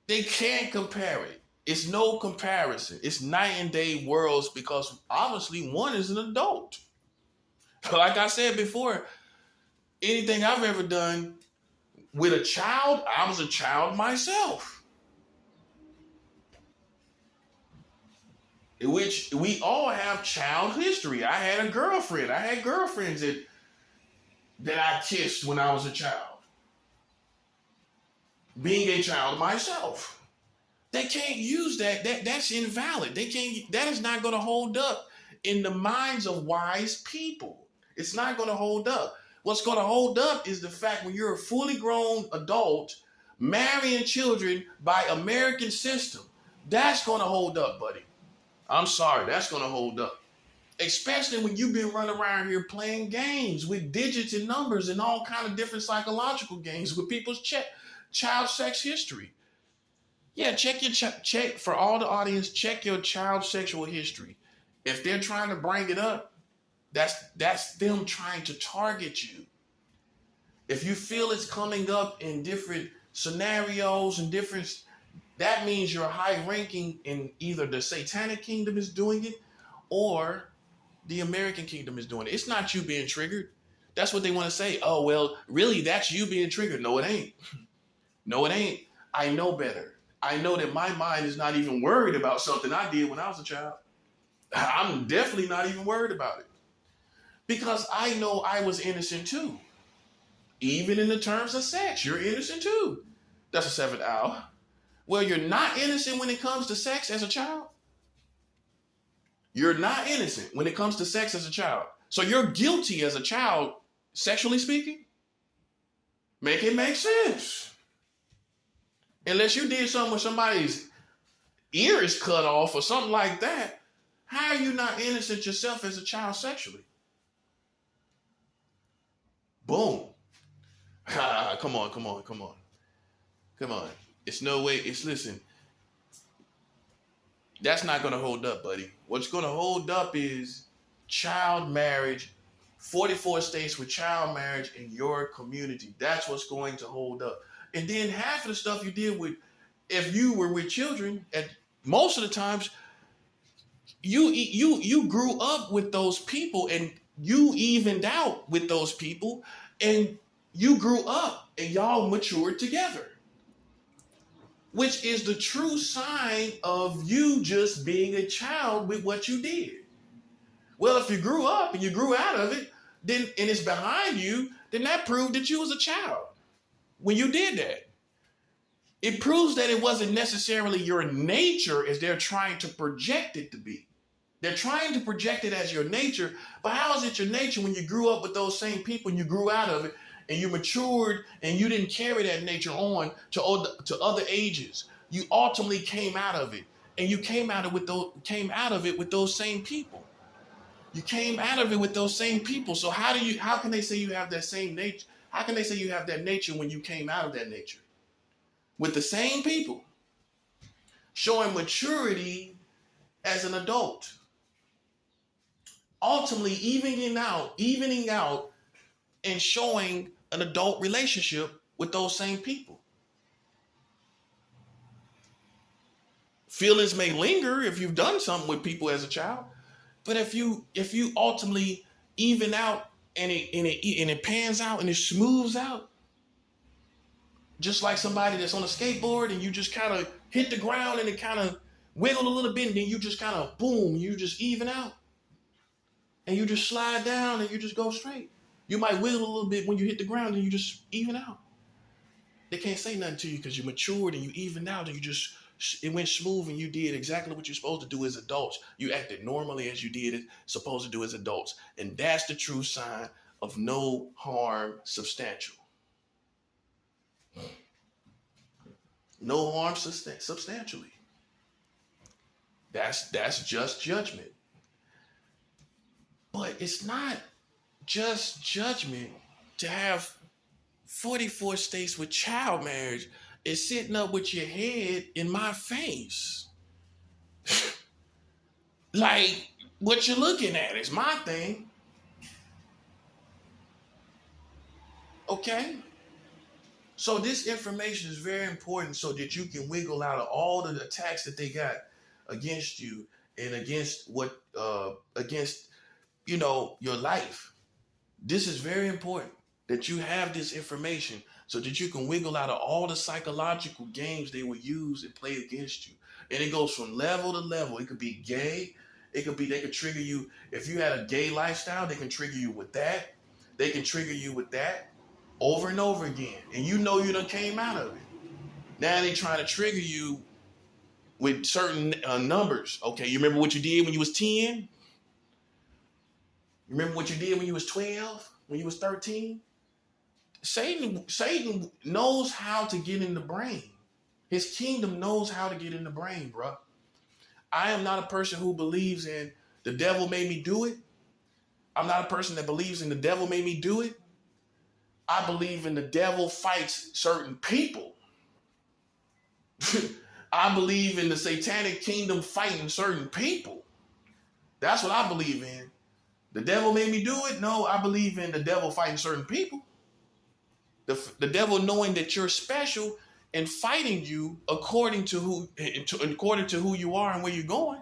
They can't compare it. It's no comparison. It's night and day worlds because obviously one is an adult. Like I said before, anything I've ever done with a child, I was a child myself. In which we all have child history. I had a girlfriend. I had girlfriends that I kissed when I was a child. Being a child myself. They can't use that. That's invalid. That is not going to hold up in the minds of wise people. It's not going to hold up. What's going to hold up is the fact when you're a fully grown adult marrying children by American system. That's going to hold up, buddy. I'm sorry. That's going to hold up. Especially when you've been running around here playing games with digits and numbers and all kind of different psychological games with people's child sex history. Yeah, check for all the audience. Check your child sexual history. If they're trying to bring it up, that's them trying to target you. If you feel it's coming up in different scenarios and different, that means you're high ranking in either the Satanic kingdom is doing it or the American kingdom is doing it. It's not you being triggered. That's what they want to say. Oh, well, really, that's you being triggered. No, it ain't. No, it ain't. I know better. I know that my mind is not even worried about something I did when I was a child. I'm definitely not even worried about it. Because I know I was innocent too. Even in the terms of sex, you're innocent too. That's a 7th hour. Well, you're not innocent when it comes to sex as a child. You're not innocent when it comes to sex as a child. So you're guilty as a child, sexually speaking? Make it make sense. Unless you did something with somebody's ear is cut off or something like that, how are you not innocent yourself as a child sexually? Boom. Come on. It's no way. Listen, that's not going to hold up, buddy. What's going to hold up is child marriage, 44 states with child marriage in your community. That's what's going to hold up. And then half of the stuff you did with, if you were with children, at most of the times, you grew up with those people and you evened out with those people and you grew up and y'all matured together, which is the true sign of you just being a child with what you did. Well, if you grew up and you grew out of it, then and it's behind you, then that proved that you was a child. When you did that, it proves that it wasn't necessarily your nature as they're trying to project it to be. They're trying to project it as your nature, but how is it your nature when you grew up with those same people and you grew out of it and you matured and you didn't carry that nature on to other ages? You ultimately came out of it, and you came out of it with those same people. You came out of it with those same people. So how can they say you have that same nature? How can they say you have that nature when you came out of that nature? With the same people. Showing maturity as an adult. Ultimately evening out and showing an adult relationship with those same people. Feelings may linger if you've done something with people as a child, but if you ultimately even out and it pans out and it smooths out, just like somebody that's on a skateboard and you just kind of hit the ground and it kind of wiggled a little bit and then you just kind of boom, you just even out and you just slide down and you just go straight. You might wiggle a little bit when you hit the ground and you just even out. They can't say nothing to you because you matured and you evened out and it went smooth and you did exactly what you're supposed to do as adults. You acted normally as you did it, supposed to do as adults. And that's the true sign of no harm substantial. No harm substantially. That's just judgment. But it's not just judgment to have 44 states with child marriage. It's sitting up with your head in my face. Like, what you're looking at is my thing. Okay? So this information is very important so that you can wiggle out of all the attacks that they got against you and against your life. This is very important that you have this information so that you can wiggle out of all the psychological games they will use and play against you. And it goes from level to level. It could be gay. They could trigger you. If you had a gay lifestyle, they can trigger you with that. They can trigger you with that over and over again. And you know you done came out of it. Now they trying to trigger you with certain numbers. Okay, you remember what you did when you was 10? You remember what you did when you was 12? When you was 13? Satan knows how to get in the brain. His kingdom knows how to get in the brain, bro. I am not a person who believes in the devil made me do it. I'm not a person that believes in the devil made me do it. I believe in the devil fights certain people. I believe in the satanic kingdom fighting certain people. That's what I believe in. The devil made me do it? No, I believe in the devil fighting certain people. The devil knowing that you're special and fighting you according to who you are and where you're going.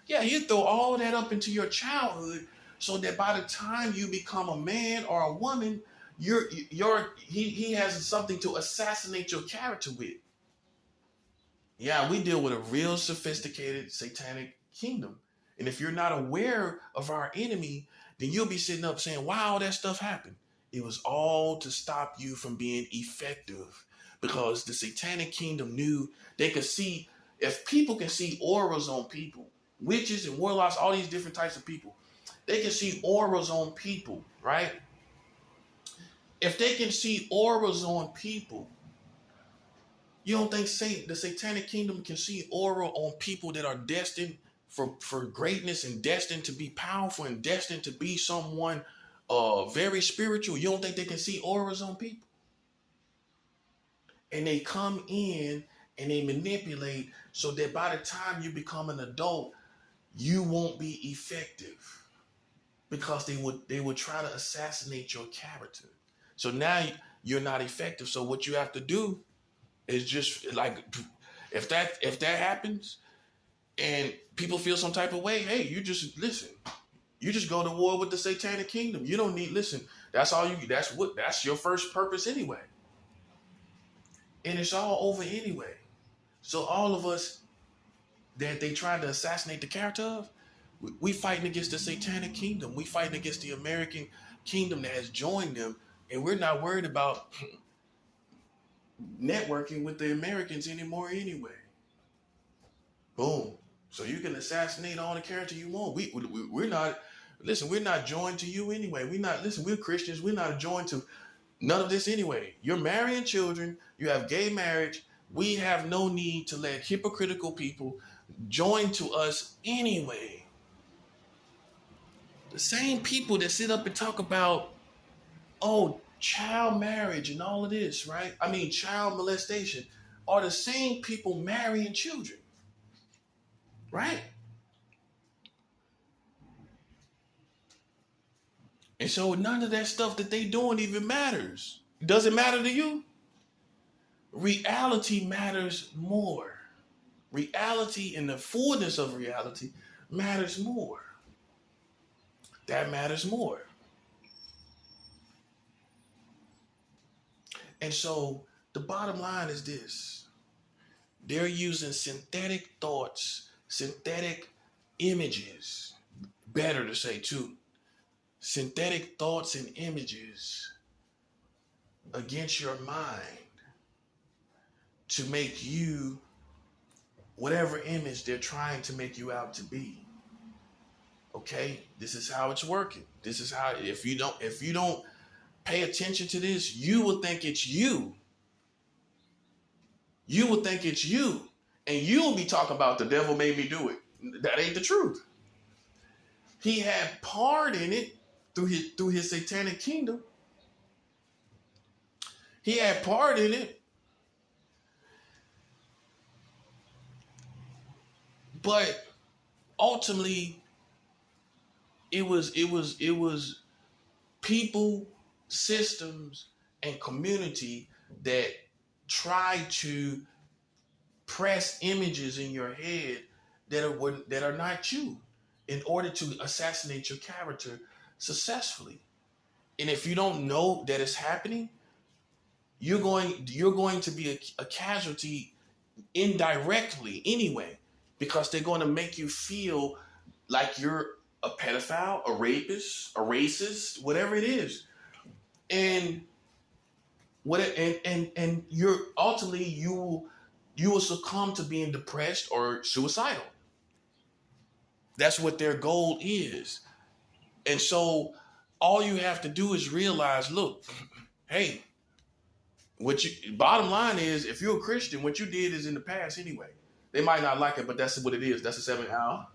Yeah, he'll throw all that up into your childhood so that by the time you become a man or a woman, he has something to assassinate your character with. Yeah, we deal with a real sophisticated satanic kingdom. And if you're not aware of our enemy, then you'll be sitting up saying, wow, that stuff happened. It was all to stop you from being effective, because the satanic kingdom knew they could see, if people can see auras on people, witches and warlocks, all these different types of people, they can see auras on people, right? If they can see auras on people, you don't think the satanic kingdom can see aura on people that are destined for greatness and destined to be powerful and destined to be someone very spiritual? You don't think they can see auras on people? And they come in and they manipulate so that by the time you become an adult, you won't be effective, because they would try to assassinate your character. So now you're not effective. So what you have to do is just like, if that happens and people feel some type of way, hey, you just listen. You just go to war with the satanic kingdom. You don't need, listen, that's your first purpose anyway. And it's all over anyway. So all of us that they tried to assassinate the character of, we fighting against the satanic kingdom. We fighting against the American kingdom that has joined them. And we're not worried about networking with the Americans anymore anyway. Boom. So you can assassinate all the character you want. We're not, listen, we're not joined to you anyway. We're Christians. We're not joined to none of this anyway. You're marrying children. You have gay marriage. We have no need to let hypocritical people join to us anyway. The same people that sit up and talk about, child marriage and all of this, right? I mean, child molestation, are the same people marrying children, right? And so none of that stuff that they doing even matters. Does it matter to you? Reality matters more. Reality and the fullness of reality matters more. That matters more. And so the bottom line is this. They're using synthetic thoughts, synthetic images, better to say too, synthetic thoughts and images against your mind to make you whatever image they're trying to make you out to be. Okay, this is how it's working. This is how, if you don't pay attention to this, you will think it's you. you will think it's you. And you'll be talking about the devil made me do it. That ain't the truth. He had part in it through his satanic kingdom. He had part in it. But ultimately, it was people, systems, and community that tried to press images in your head that are not you in order to assassinate your character successfully. And if you don't know that it's happening, you're going to be a casualty indirectly anyway, because they're going to make you feel like you're a pedophile, a rapist, a racist, whatever it is. And you're ultimately you will succumb to being depressed or suicidal. That's what their goal is. And so all you have to do is realize, look, hey, bottom line is, if you're a Christian, what you did is in the past anyway. They might not like it, but that's what it is. That's the 7th hour.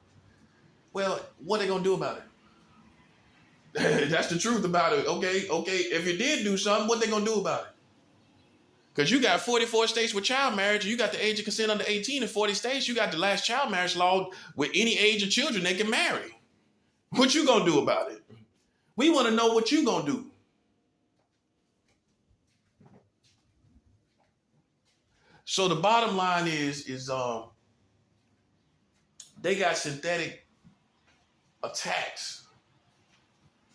Well, what are they gonna do about it? That's the truth about it. Okay. If you did do something, what they gonna do about it? Because you got 44 states with child marriage, and you got the age of consent under 18 in 40 states. You got the last child marriage law with any age of children they can marry. What you gonna do about it? We want to know what you gonna do. So the bottom line is they got synthetic attacks,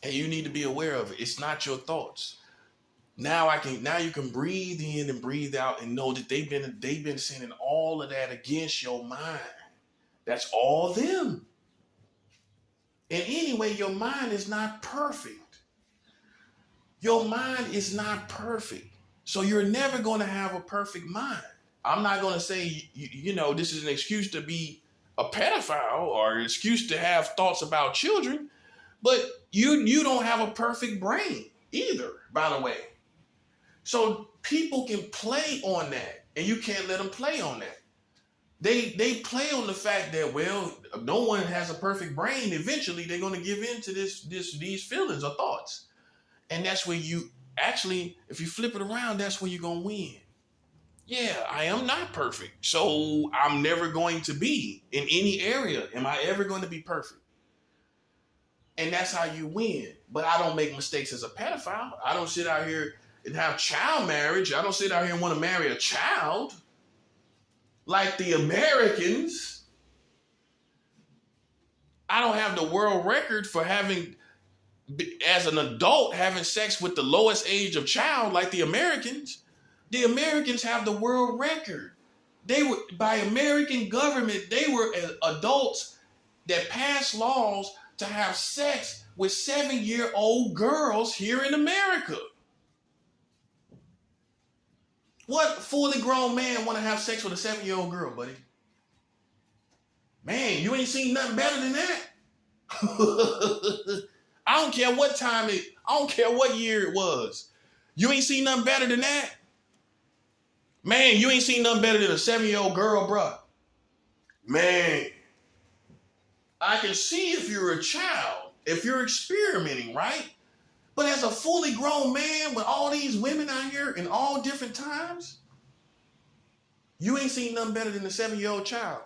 and you need to be aware of it. It's not your thoughts. Now you can breathe in and breathe out and know that they've been sending all of that against your mind. That's all them. And anyway, your mind is not perfect. Your mind is not perfect. So you're never going to have a perfect mind. I'm not going to say, this is an excuse to be a pedophile or an excuse to have thoughts about children, but you don't have a perfect brain either, by the way. So people can play on that, and you can't let them play on that. They play on the fact that, well, no one has a perfect brain. Eventually, they're going to give in to these feelings or thoughts. And that's where you actually, if you flip it around, that's where you're going to win. Yeah, I am not perfect. So I'm never going to be in any area. Am I ever going to be perfect? And that's how you win. But I don't make mistakes as a pedophile. I don't sit out here and have child marriage. I don't sit out here and want to marry a child like the Americans. I don't have the world record for having, as an adult, having sex with the lowest age of child like the Americans. The Americans have the world record. They were, by American government, they were adults that passed laws to have sex with 7-year-old girls here in America. What fully grown man want to have sex with a 7-year-old girl, buddy? Man, you ain't seen nothing better than that. I don't care what time I don't care what year it was. You ain't seen nothing better than that. Man, you ain't seen nothing better than a 7-year-old girl, bro. Man, I can see if you're a child, if you're experimenting, right? But as a fully grown man with all these women out here in all different times, you ain't seen nothing better than a 7-year-old child.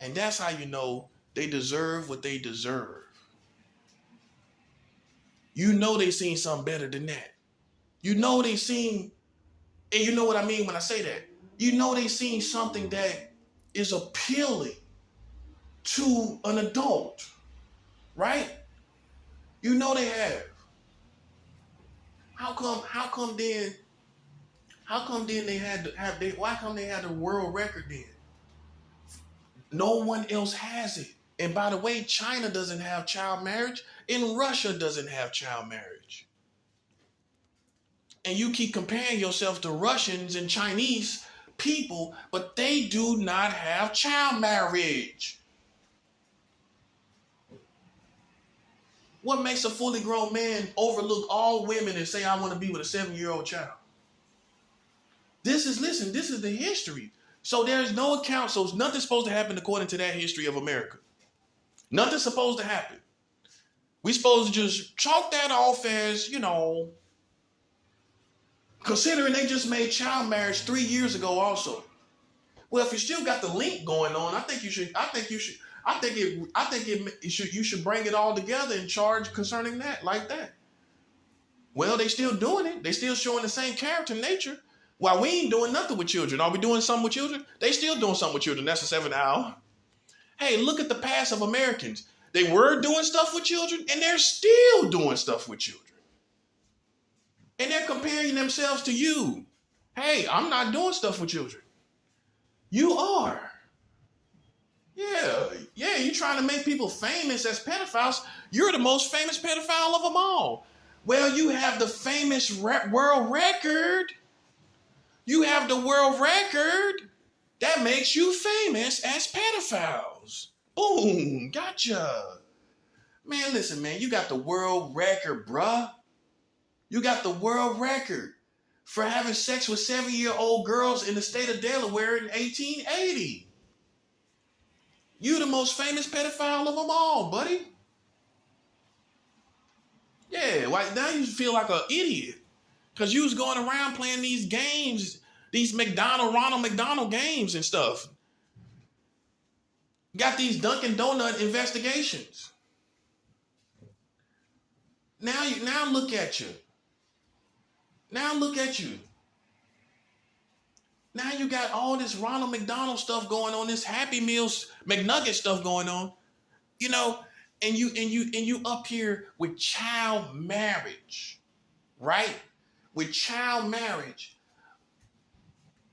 And that's how you know they deserve what they deserve. You know they seen something better than that. You know they seen, and you know what I mean when I say that. You know they seen something that is appealing to an adult, right? You know they have. How come then they had to have, why come they had the world record then? No one else has it. And by the way, China doesn't have child marriage, and Russia doesn't have child marriage. And you keep comparing yourself to Russians and Chinese people, but they do not have child marriage. What makes a fully grown man overlook all women and say, I want to be with a 7-year-old child? This is the history. So there's no account. So nothing's supposed to happen according to that history of America. Nothing's supposed to happen. We supposed to just chalk that off as, considering they just made child marriage 3 years ago also. Well, if you still got the link going on, you should bring it all together and charge concerning that like that. Well, they still doing it. They still showing the same character nature. While we ain't doing nothing with children. Are we doing something with children? They still doing something with children. That's the 7th hour. Hey, look at the past of Americans. They were doing stuff with children, and they're still doing stuff with children. And they're comparing themselves to you. Hey, I'm not doing stuff with children. You are. Yeah, you're trying to make people famous as pedophiles. You're the most famous pedophile of them all. Well, you have the famous world record. You have the world record. That makes you famous as pedophiles. Boom, gotcha. Man, listen, man, you got the world record, bruh. You got the world record for having sex with 7-year-old girls in the state of Delaware in 1880. You the most famous pedophile of them all, buddy. Yeah, right now you feel like an idiot because you was going around playing these games, these Ronald McDonald games and stuff. Got these Dunkin' Donut investigations. Now look at you. Now look at you. Now you got all this Ronald McDonald stuff going on, this Happy Meals McNugget stuff going on, and you up here with child marriage, right? With child marriage,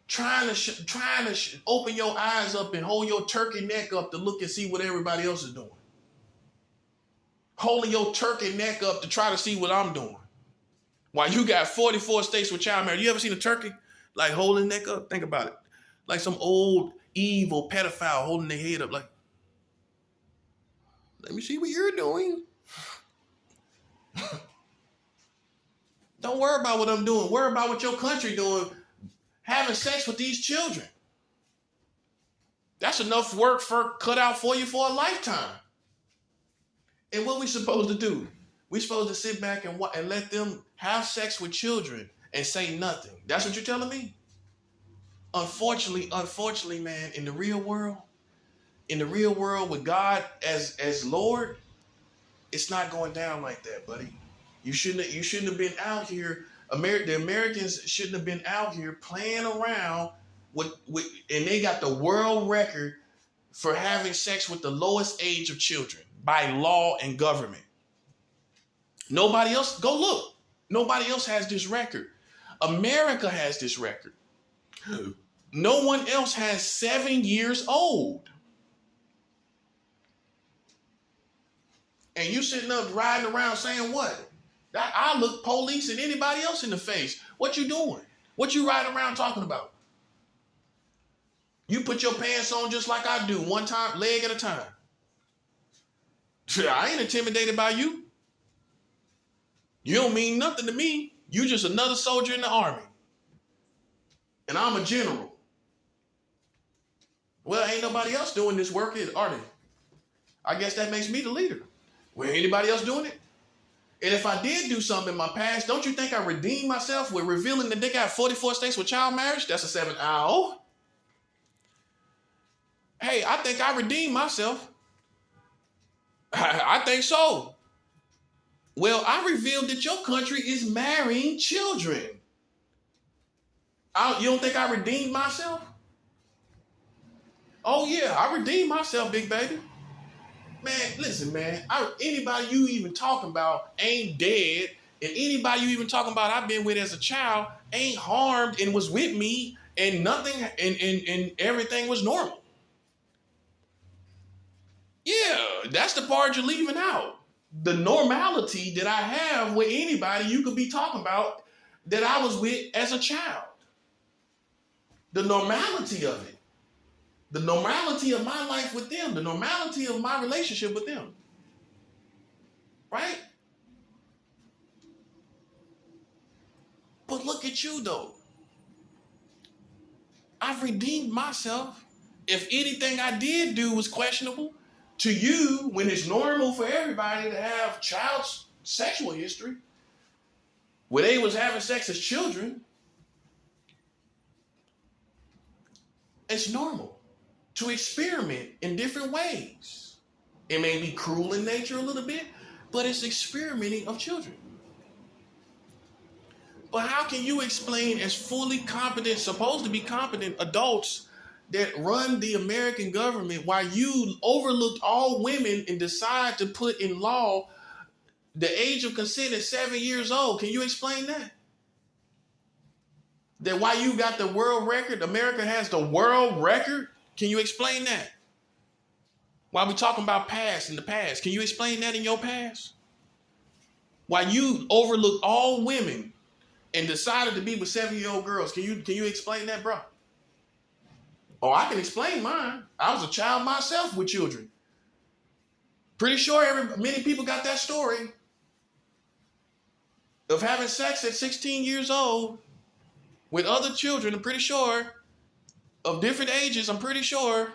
trying to open your eyes up and hold your turkey neck up to look and see what everybody else is doing. Holding your turkey neck up to try to see what I'm doing. While you got 44 states with child marriage. You ever seen a turkey like holding neck up? Think about it. Like some old evil pedophile holding their head up like, let me see what you're doing. Don't worry about what I'm doing. Worry about what your country doing, having sex with these children. That's enough work cut out for you for a lifetime. And what we supposed to do? We supposed to sit back and let them have sex with children and say nothing. That's what you're telling me? Unfortunately, man, in the real world with God as Lord, it's not going down like that, buddy. You shouldn't have been out here. The Americans shouldn't have been out here playing around with and they got the world record for having sex with the lowest age of children by law and government. Nobody else, go look. Nobody else has this record. America has this record. No one else has 7 years old. And you sitting up riding around saying what? I look police and anybody else in the face. What you doing? What you riding around talking about? You put your pants on just like I do, one time, leg at a time. I ain't intimidated by you. You don't mean nothing to me. You just another soldier in the army. And I'm a general. Well, ain't nobody else doing this work, are they? I guess that makes me the leader. Well, anybody else doing it? And if I did do something in my past, don't you think I redeemed myself with revealing that they got 44 states with child marriage? That's a 7th hour. Hey, I think I redeemed myself. I think so. Well, I revealed that your country is marrying children. You don't think I redeemed myself? Oh, yeah, I redeemed myself, big baby. Man, listen, man. Anybody you even talking about ain't dead. And anybody you even talking about I've been with as a child ain't harmed and was with me and nothing and everything was normal. Yeah, that's the part you're leaving out. The normality that I have with anybody you could be talking about that I was with as a child. The normality of it. The normality of my life with them. The normality of my relationship with them. Right? But look at you though. I've redeemed myself. If anything I did do was questionable, to you, when it's normal for everybody to have child's sexual history, where they was having sex as children, it's normal to experiment in different ways. It may be cruel in nature a little bit, but it's experimenting of children. But how can you explain as fully competent, supposed to be competent adults that run the American government while you overlooked all women and decide to put in law the age of consent is 7 years old? Can you explain that? That why you got the world record, America has the world record? Can you explain that? While we talking about past in the past, can you explain that in your past? Why you overlooked all women and decided to be with 7-year-old girls, can you explain that, bro? Oh, I can explain mine. I was a child myself with children. Pretty sure many people got that story of having sex at 16 years old with other children. I'm pretty sure of different ages. I'm pretty sure.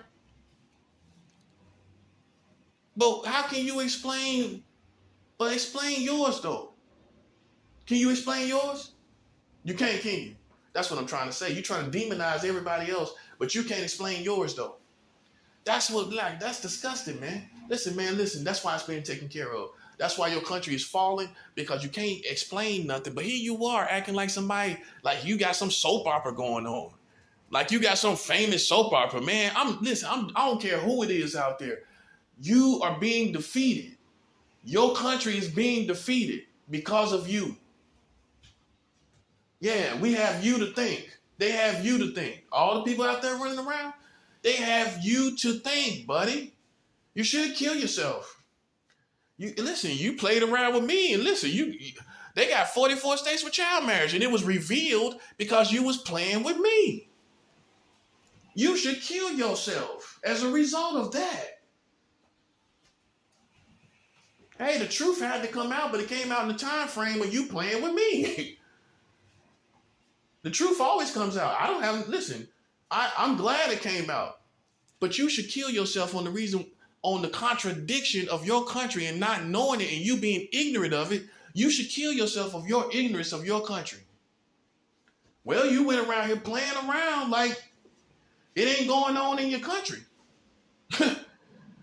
But how can you explain? But explain yours though. Can you explain yours? You can't, can you? That's what I'm trying to say. You're trying to demonize everybody else, but you can't explain yours though. That's disgusting, man. Listen, that's why it's being taken care of. That's why your country is falling, because you can't explain nothing. But here you are acting like somebody, like you got some soap opera going on. Like you got some famous soap opera, man. I don't care who it is out there. You are being defeated. Your country is being defeated because of you. Yeah, we have you to think. They have you to think. All the people out there running around, they have you to think, buddy. You should kill yourself. You played around with me, and they got 44 states with child marriage, and it was revealed because you was playing with me. You should kill yourself as a result of that. Hey, the truth had to come out, but it came out in the time frame of you playing with me. The truth always comes out. I'm glad it came out. But you should kill yourself on the contradiction of your country and not knowing it and you being ignorant of it. You should kill yourself of your ignorance of your country. Well, you went around here playing around like it ain't going on in your country.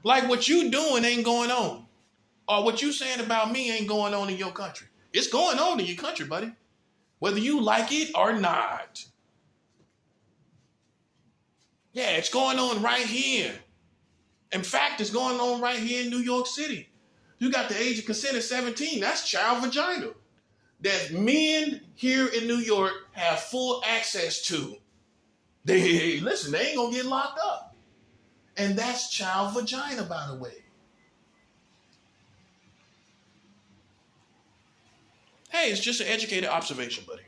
Like what you doing ain't going on. Or what you saying about me ain't going on in your country. It's going on in your country, buddy. Whether you like it or not. Yeah, it's going on right here. In fact, it's going on right here in New York City. You got the age of consent at 17. That's child vagina. That men here in New York have full access to. They ain't going to get locked up. And that's child vagina, by the way. Hey, it's just an educated observation, buddy.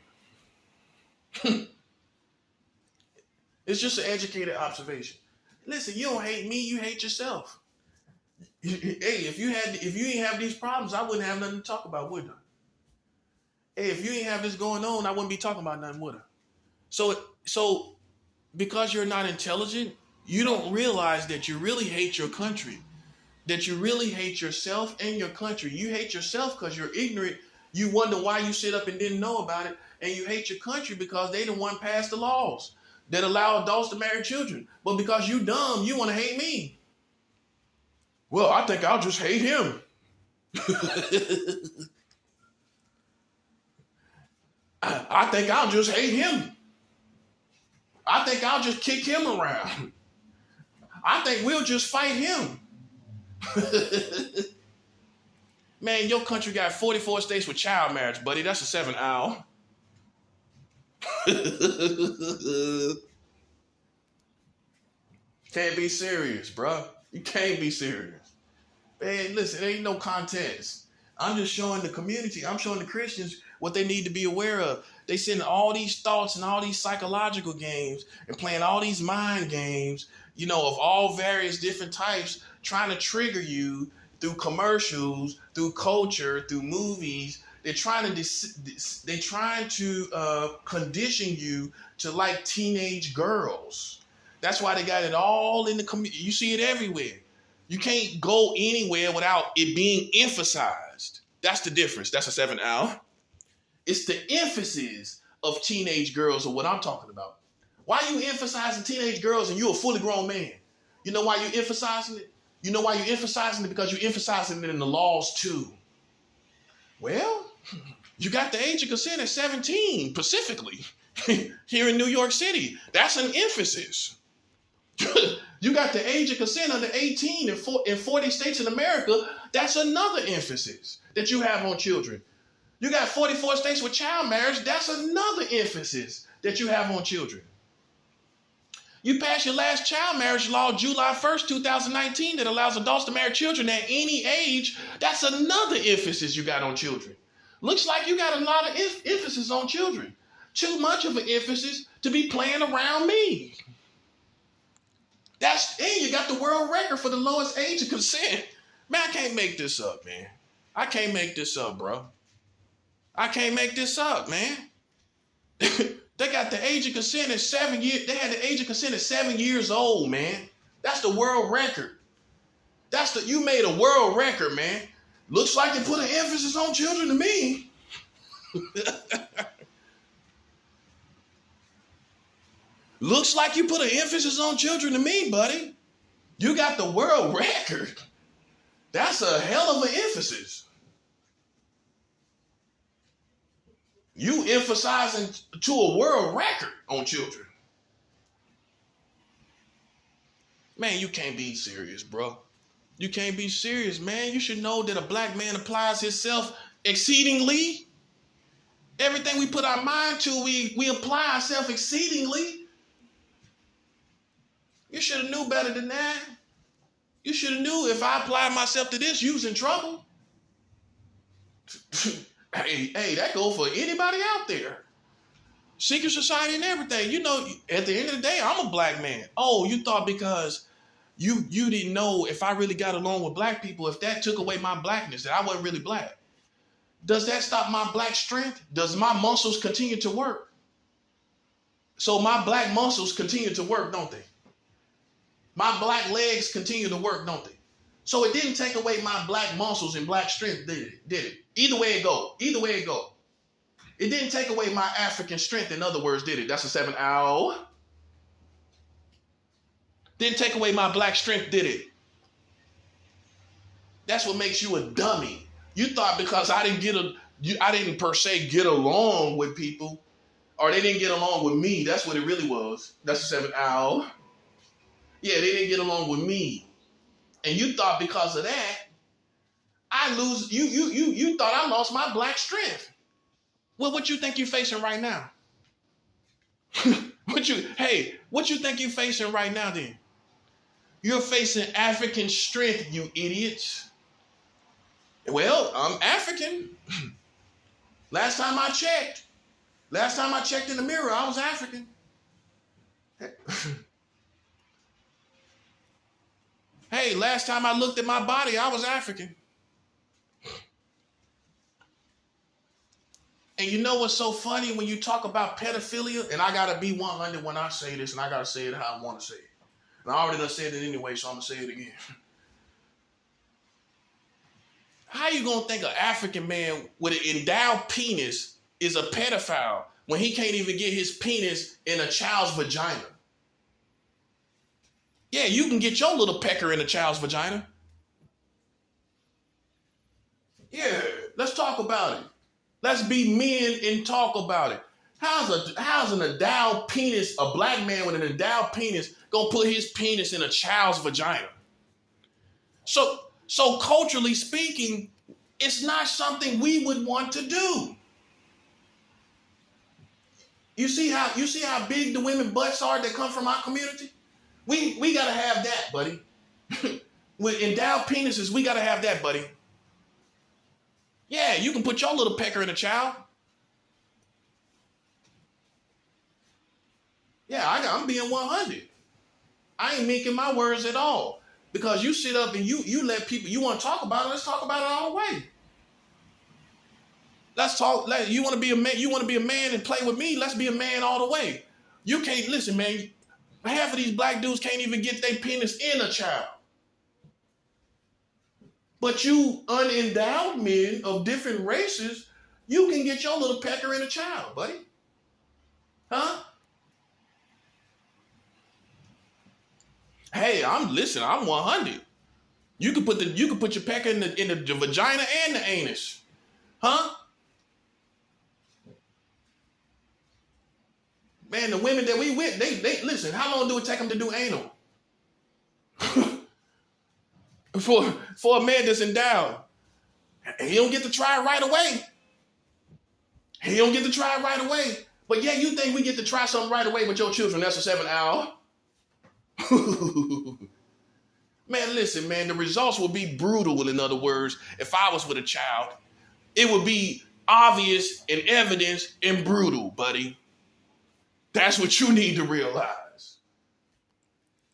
It's just an educated observation. Listen, you don't hate me, you hate yourself. Hey, if you ain't have these problems, I wouldn't have nothing to talk about, would I? Hey, if you ain't have this going on, I wouldn't be talking about nothing, would I? So because you're not intelligent, you don't realize that you really hate your country, that you really hate yourself and your country. You hate yourself because you're ignorant. You wonder why you sit up and didn't know about it. And you hate your country because they the one passed the laws that allow adults to marry children. But because you dumb, you want to hate me. Well, I think I'll just hate him. I think I'll just hate him. I think I'll just kick him around. I think we'll just fight him. Man, your country got 44 states with child marriage, buddy. That's a 7 hour. Can't be serious, bro. You can't be serious. Man, listen, there ain't no contest. I'm just showing the community, I'm showing the Christians what they need to be aware of. They sending all these thoughts and all these psychological games and playing all these mind games, of all various different types, trying to trigger you through commercials, through culture, through movies, They're trying to condition you to like teenage girls. That's why they got it all in the community. You see it everywhere. You can't go anywhere without it being emphasized. That's the difference. That's a 7 hour. It's the emphasis of teenage girls are what I'm talking about. Why are you emphasizing teenage girls and you're a fully grown man? You know why you're emphasizing it? You know why you're emphasizing it? Because you're emphasizing it in the laws too. Well, you got the age of consent at 17, specifically, here in New York City. That's an emphasis. You got the age of consent under 18 in 40 states in America. That's another emphasis that you have on children. You got 44 states with child marriage. That's another emphasis that you have on children. You passed your last child marriage law July 1st, 2019 that allows adults to marry children at any age. That's another emphasis you got on children. Looks like you got a lot of emphasis on children. Too much of an emphasis to be playing around me. And you got the world record for the lowest age of consent. Man, I can't make this up, man. I can't make this up, bro. I can't make this up, man. They got the age of consent at 7 years. They had the age of consent at 7 years old, man. That's the world record. You made a world record, man. Looks like they put an emphasis on children to me. Looks like you put an emphasis on children to me, buddy. You got the world record. That's a hell of an emphasis. You emphasizing to a world record on children. Man, you can't be serious, bro. You can't be serious, man. You should know that a black man applies himself exceedingly. Everything we put our mind to, we apply ourselves exceedingly. You should have knew better than that. You should have knew if I applied myself to this, you was in trouble. Hey, that goes for anybody out there. Secret society and everything. You know, at the end of the day, I'm a black man. Oh, you thought because you didn't know if I really got along with black people, if that took away my blackness, that I wasn't really black. Does that stop my black strength? Does my muscles continue to work? So my black muscles continue to work, don't they? My black legs continue to work, don't they? So it didn't take away my black muscles and black strength, did it? Either way it go. It didn't take away my African strength, in other words, did it? That's a 7 hour. Didn't take away my black strength, did it? That's what makes you a dummy. You thought because I didn't per se get along with people, or they didn't get along with me. That's what it really was. That's a 7 hour. Yeah, they didn't get along with me. And you thought because of that, you thought I lost my black strength. Well, what you think you're facing right now? What you think you're facing right now then? You're facing African strength, you idiots. Well, I'm African. Last time I checked in the mirror, I was African. Hey, last time I looked at my body, I was African. And you know what's so funny when you talk about pedophilia? And I got to be 100 when I say this, and I got to say it how I want to say it. And I already done said it anyway, so I'm going to say it again. How you going to think an African man with an endowed penis is a pedophile when he can't even get his penis in a child's vagina? Yeah, you can get your little pecker in a child's vagina. Yeah, let's talk about it. Let's be men and talk about it. How's an endowed penis, a black man with an endowed penis, gonna put his penis in a child's vagina? So culturally speaking, it's not something we would want to do. You see how big the women butts are that come from our community? We gotta have that, buddy. With endowed penises, we gotta have that, buddy. Yeah, you can put your little pecker in a child. Yeah, I'm being 100. I ain't making my words at all. Because you sit up and you let people, you want to talk about it, let's talk about it all the way. Let's talk. You want to be a man? You want to be a man and play with me? Let's be a man all the way. You can't listen, man. Half of these black dudes can't even get their penis in a child. But you unendowed men of different races, you can get your little pecker in a child, buddy. Huh? Hey, I'm 100. You can put your pecker in the vagina and the anus. Huh? Man, the women that we with, they listen, how long do it take them to do anal? for a man that's endowed. He don't get to try it right away. He don't get to try it right away. But yeah, you think we get to try something right away with your children? That's a 7 hour. Man, listen, man, the results would be brutal. In other words, if I was with a child, it would be obvious and evidence and brutal, buddy. That's what you need to realize.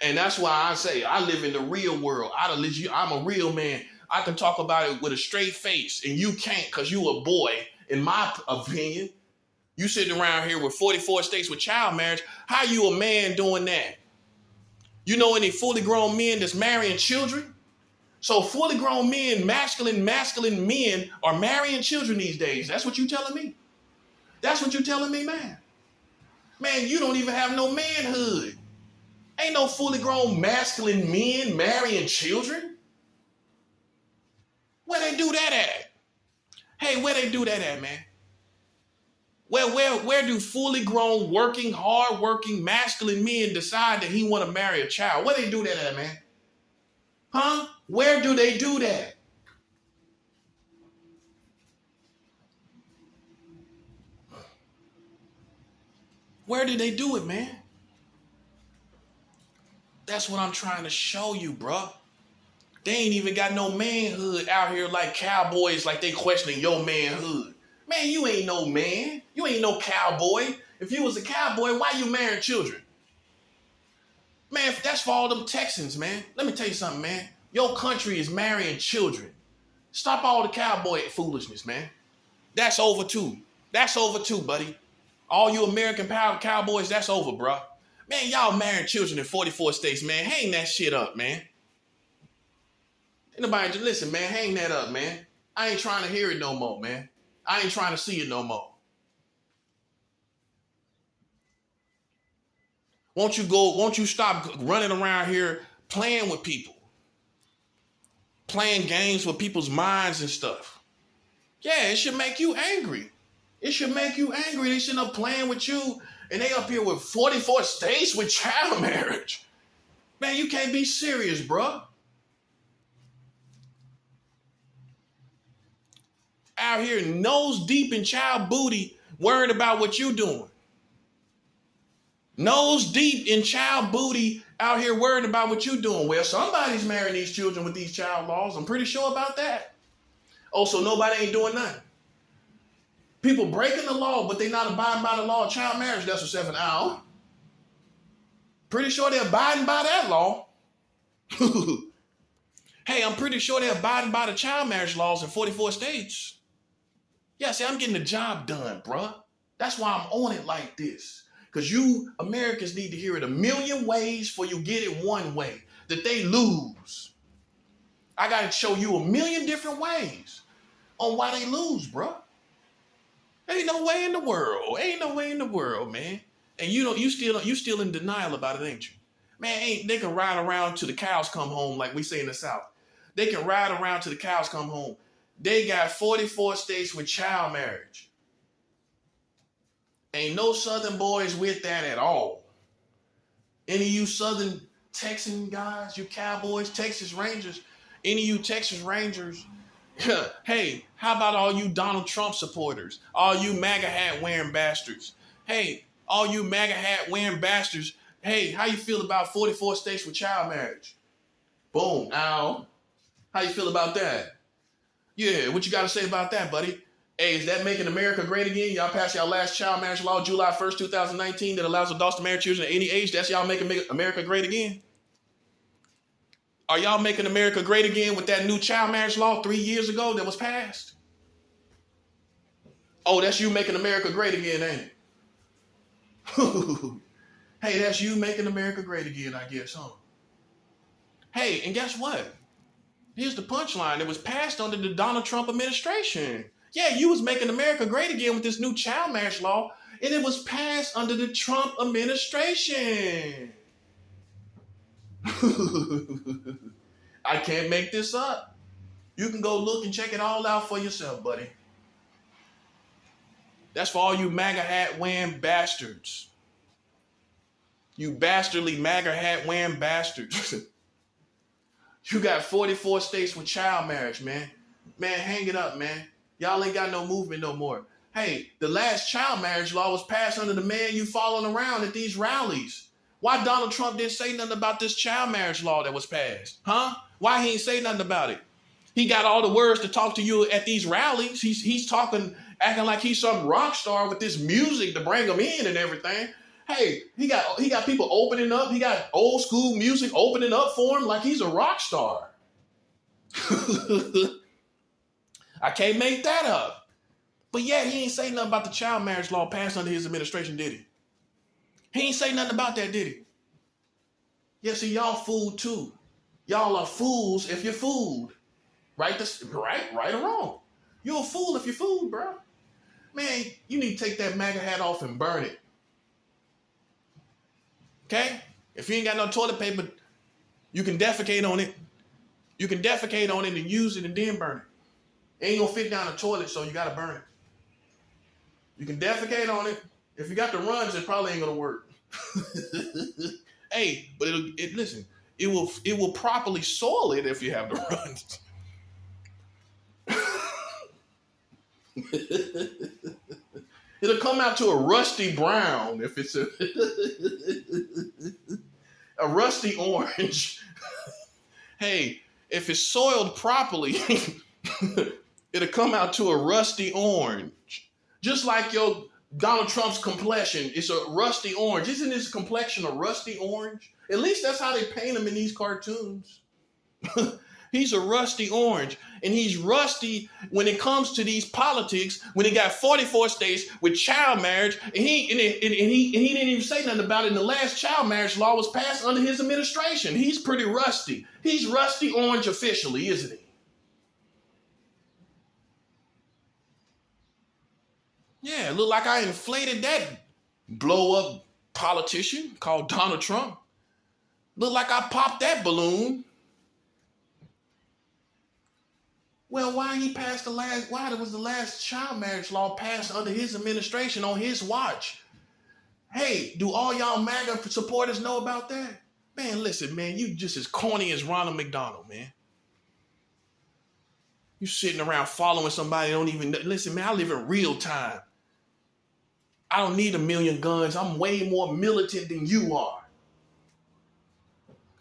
And that's why I say I live in the real world. I'm a real man. I can talk about it with a straight face, and you can't because you a boy, in my opinion. You sitting around here with 44 states with child marriage. How you a man doing that? You know any fully grown men that's marrying children? So fully grown men, masculine men are marrying children these days. That's what you telling me? That's what you telling me, man? Man, you don't even have no manhood. Ain't no fully grown masculine men marrying children. Where they do that at? Hey, where they do that at, man? Where do fully grown, working, hard-working, masculine men decide that he want to marry a child? Where they do that at, man? Huh? Where do they do that? Where did they do it, man? That's what I'm trying to show you, bro. They ain't even got no manhood out here like cowboys, like they questioning your manhood. Man, you ain't no man. You ain't no cowboy. If you was a cowboy, why you marrying children? Man, that's for all them Texans, man. Let me tell you something, man. Your country is marrying children. Stop all the cowboy foolishness, man. That's over too. That's over too, buddy. All you American cowboys, that's over, bro. Man, y'all marrying children in 44 states, man. Hang that shit up, man. Anybody just listen, man. Hang that up, man. I ain't trying to hear it no more, man. I ain't trying to see it no more. Won't you stop running around here playing with people? Playing games with people's minds and stuff. Yeah, it should make you angry. It should make you angry. They shouldn't be playing with you. And they up here with 44 states with child marriage. Man, you can't be serious, bro. Out here nose deep in child booty, worrying about what you doing. Nose deep in child booty, out here worrying about what you doing. Well, somebody's marrying these children with these child laws. I'm pretty sure about that. Oh, so nobody ain't doing nothing. People breaking the law, but they not abiding by the law of child marriage. That's a 7 hour. Pretty sure they're abiding by that law. Hey, I'm pretty sure they're abiding by the child marriage laws in 44 states. Yeah, see, I'm getting the job done, bruh. That's why I'm on it like this. Because you Americans need to hear it a million ways before you get it one way. That they lose. I got to show you a million different ways on why they lose, bruh. Ain't no way in the world. Ain't no way in the world, man. And you still in denial about it, ain't you? Man, they can ride around till the cows come home, like we say in the South. They can ride around till the cows come home. They got 44 states with child marriage. Ain't no Southern boys with that at all. Any of you Southern Texan guys, you Cowboys, Texas Rangers, any of you Texas Rangers, hey, how about all you Donald Trump supporters? All you MAGA hat wearing bastards? Hey, all you MAGA hat wearing bastards, hey, how you feel about 44 states with child marriage? Boom, ow. How you feel about that? Yeah, what you got to say about that, buddy? Hey, is that making America great again? Y'all passed y'all last child marriage law July 1st, 2019 that allows adults to marry children at any age. That's y'all making America great again? Are y'all making America great again with that new child marriage law 3 years ago that was passed? Oh, that's you making America great again, ain't it? Hey, that's you making America great again, I guess, huh? Hey, and guess what? Here's the punchline. It was passed under the Donald Trump administration. Yeah, you was making America great again with this new child marriage law, and it was passed under the Trump administration. I can't make this up. You can go look and check it all out for yourself, buddy. That's for all you MAGA hat wearing bastards. You bastardly MAGA hat wearing bastards. You got 44 states with child marriage, man. Man, hang it up, man. Y'all ain't got no movement no more. Hey, the last child marriage law was passed under the man you following around at these rallies. Why Donald Trump didn't say nothing about this child marriage law that was passed? Huh? Why he ain't say nothing about it? He got all the words to talk to you at these rallies. He's talking, acting like he's some rock star with this music to bring him in and everything. Hey, he got people opening up. He got old school music opening up for him like he's a rock star. I can't make that up. But yeah, he ain't say nothing about the child marriage law passed under his administration, did he? He ain't say nothing about that, did he? Yeah, see, y'all fooled too. Y'all are fools if you're fooled. Right or wrong. You're a fool if you're fooled, bro. Man, you need to take that MAGA hat off and burn it. Okay? If you ain't got no toilet paper, you can defecate on it. You can defecate on it and use it and then burn it. It ain't gonna fit down the toilet, so you gotta burn it. You can defecate on it. If you got the runs, it probably ain't gonna work. Hey, but listen, it will properly soil it if you have the runs. It'll come out to a rusty brown if it's a rusty orange. Hey, if it's soiled properly, it'll come out to a rusty orange. Just like your Donald Trump's complexion, it's a rusty orange. Isn't his complexion a rusty orange? At least that's how they paint him in these cartoons. He's a rusty orange, and he's rusty when it comes to these politics. When he got 44 states with child marriage, and he didn't even say nothing about it. And the last child marriage law was passed under his administration. He's pretty rusty. He's rusty orange officially, isn't he? Yeah, it looked like I inflated that blow-up politician called Donald Trump. Looked like I popped that balloon. Well, why was the last child marriage law passed under his administration on his watch? Hey, do all y'all MAGA supporters know about that? Man, listen, man, you just as corny as Ronald McDonald, man. You sitting around following somebody don't even listen, man. I live in real time. I don't need 1 million guns. I'm way more militant than you are.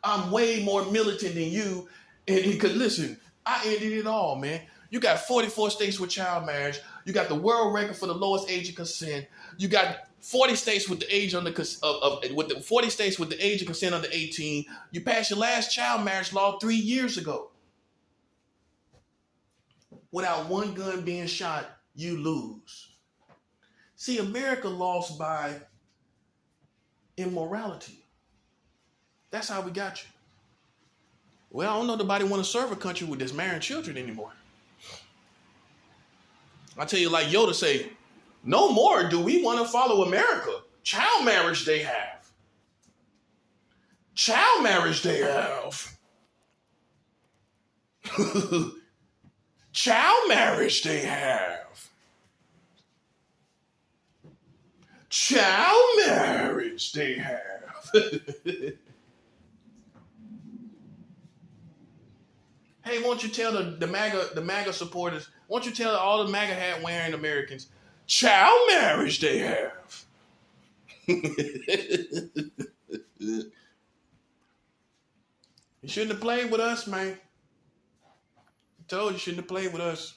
I'm way more militant than you. And because listen, I ended it all, man. You got 44 states with child marriage. You got the world record for the lowest age of consent. You got 40 states with the age under with the 40 states with the age of consent under 18. You passed your last child marriage law 3 years ago. Without one gun being shot, you lose. See, America lost by immorality. That's how we got you. Well, I don't know nobody want to serve a country with this marrying children anymore. I tell you, like Yoda say, no more do we want to follow America. Child marriage they have. Child marriage they have. Child marriage they have. Child marriage they have. Hey, won't you tell the MAGA supporters, won't you tell all the MAGA hat wearing Americans, child marriage they have. You shouldn't have played with us, man. I told you shouldn't have played with us.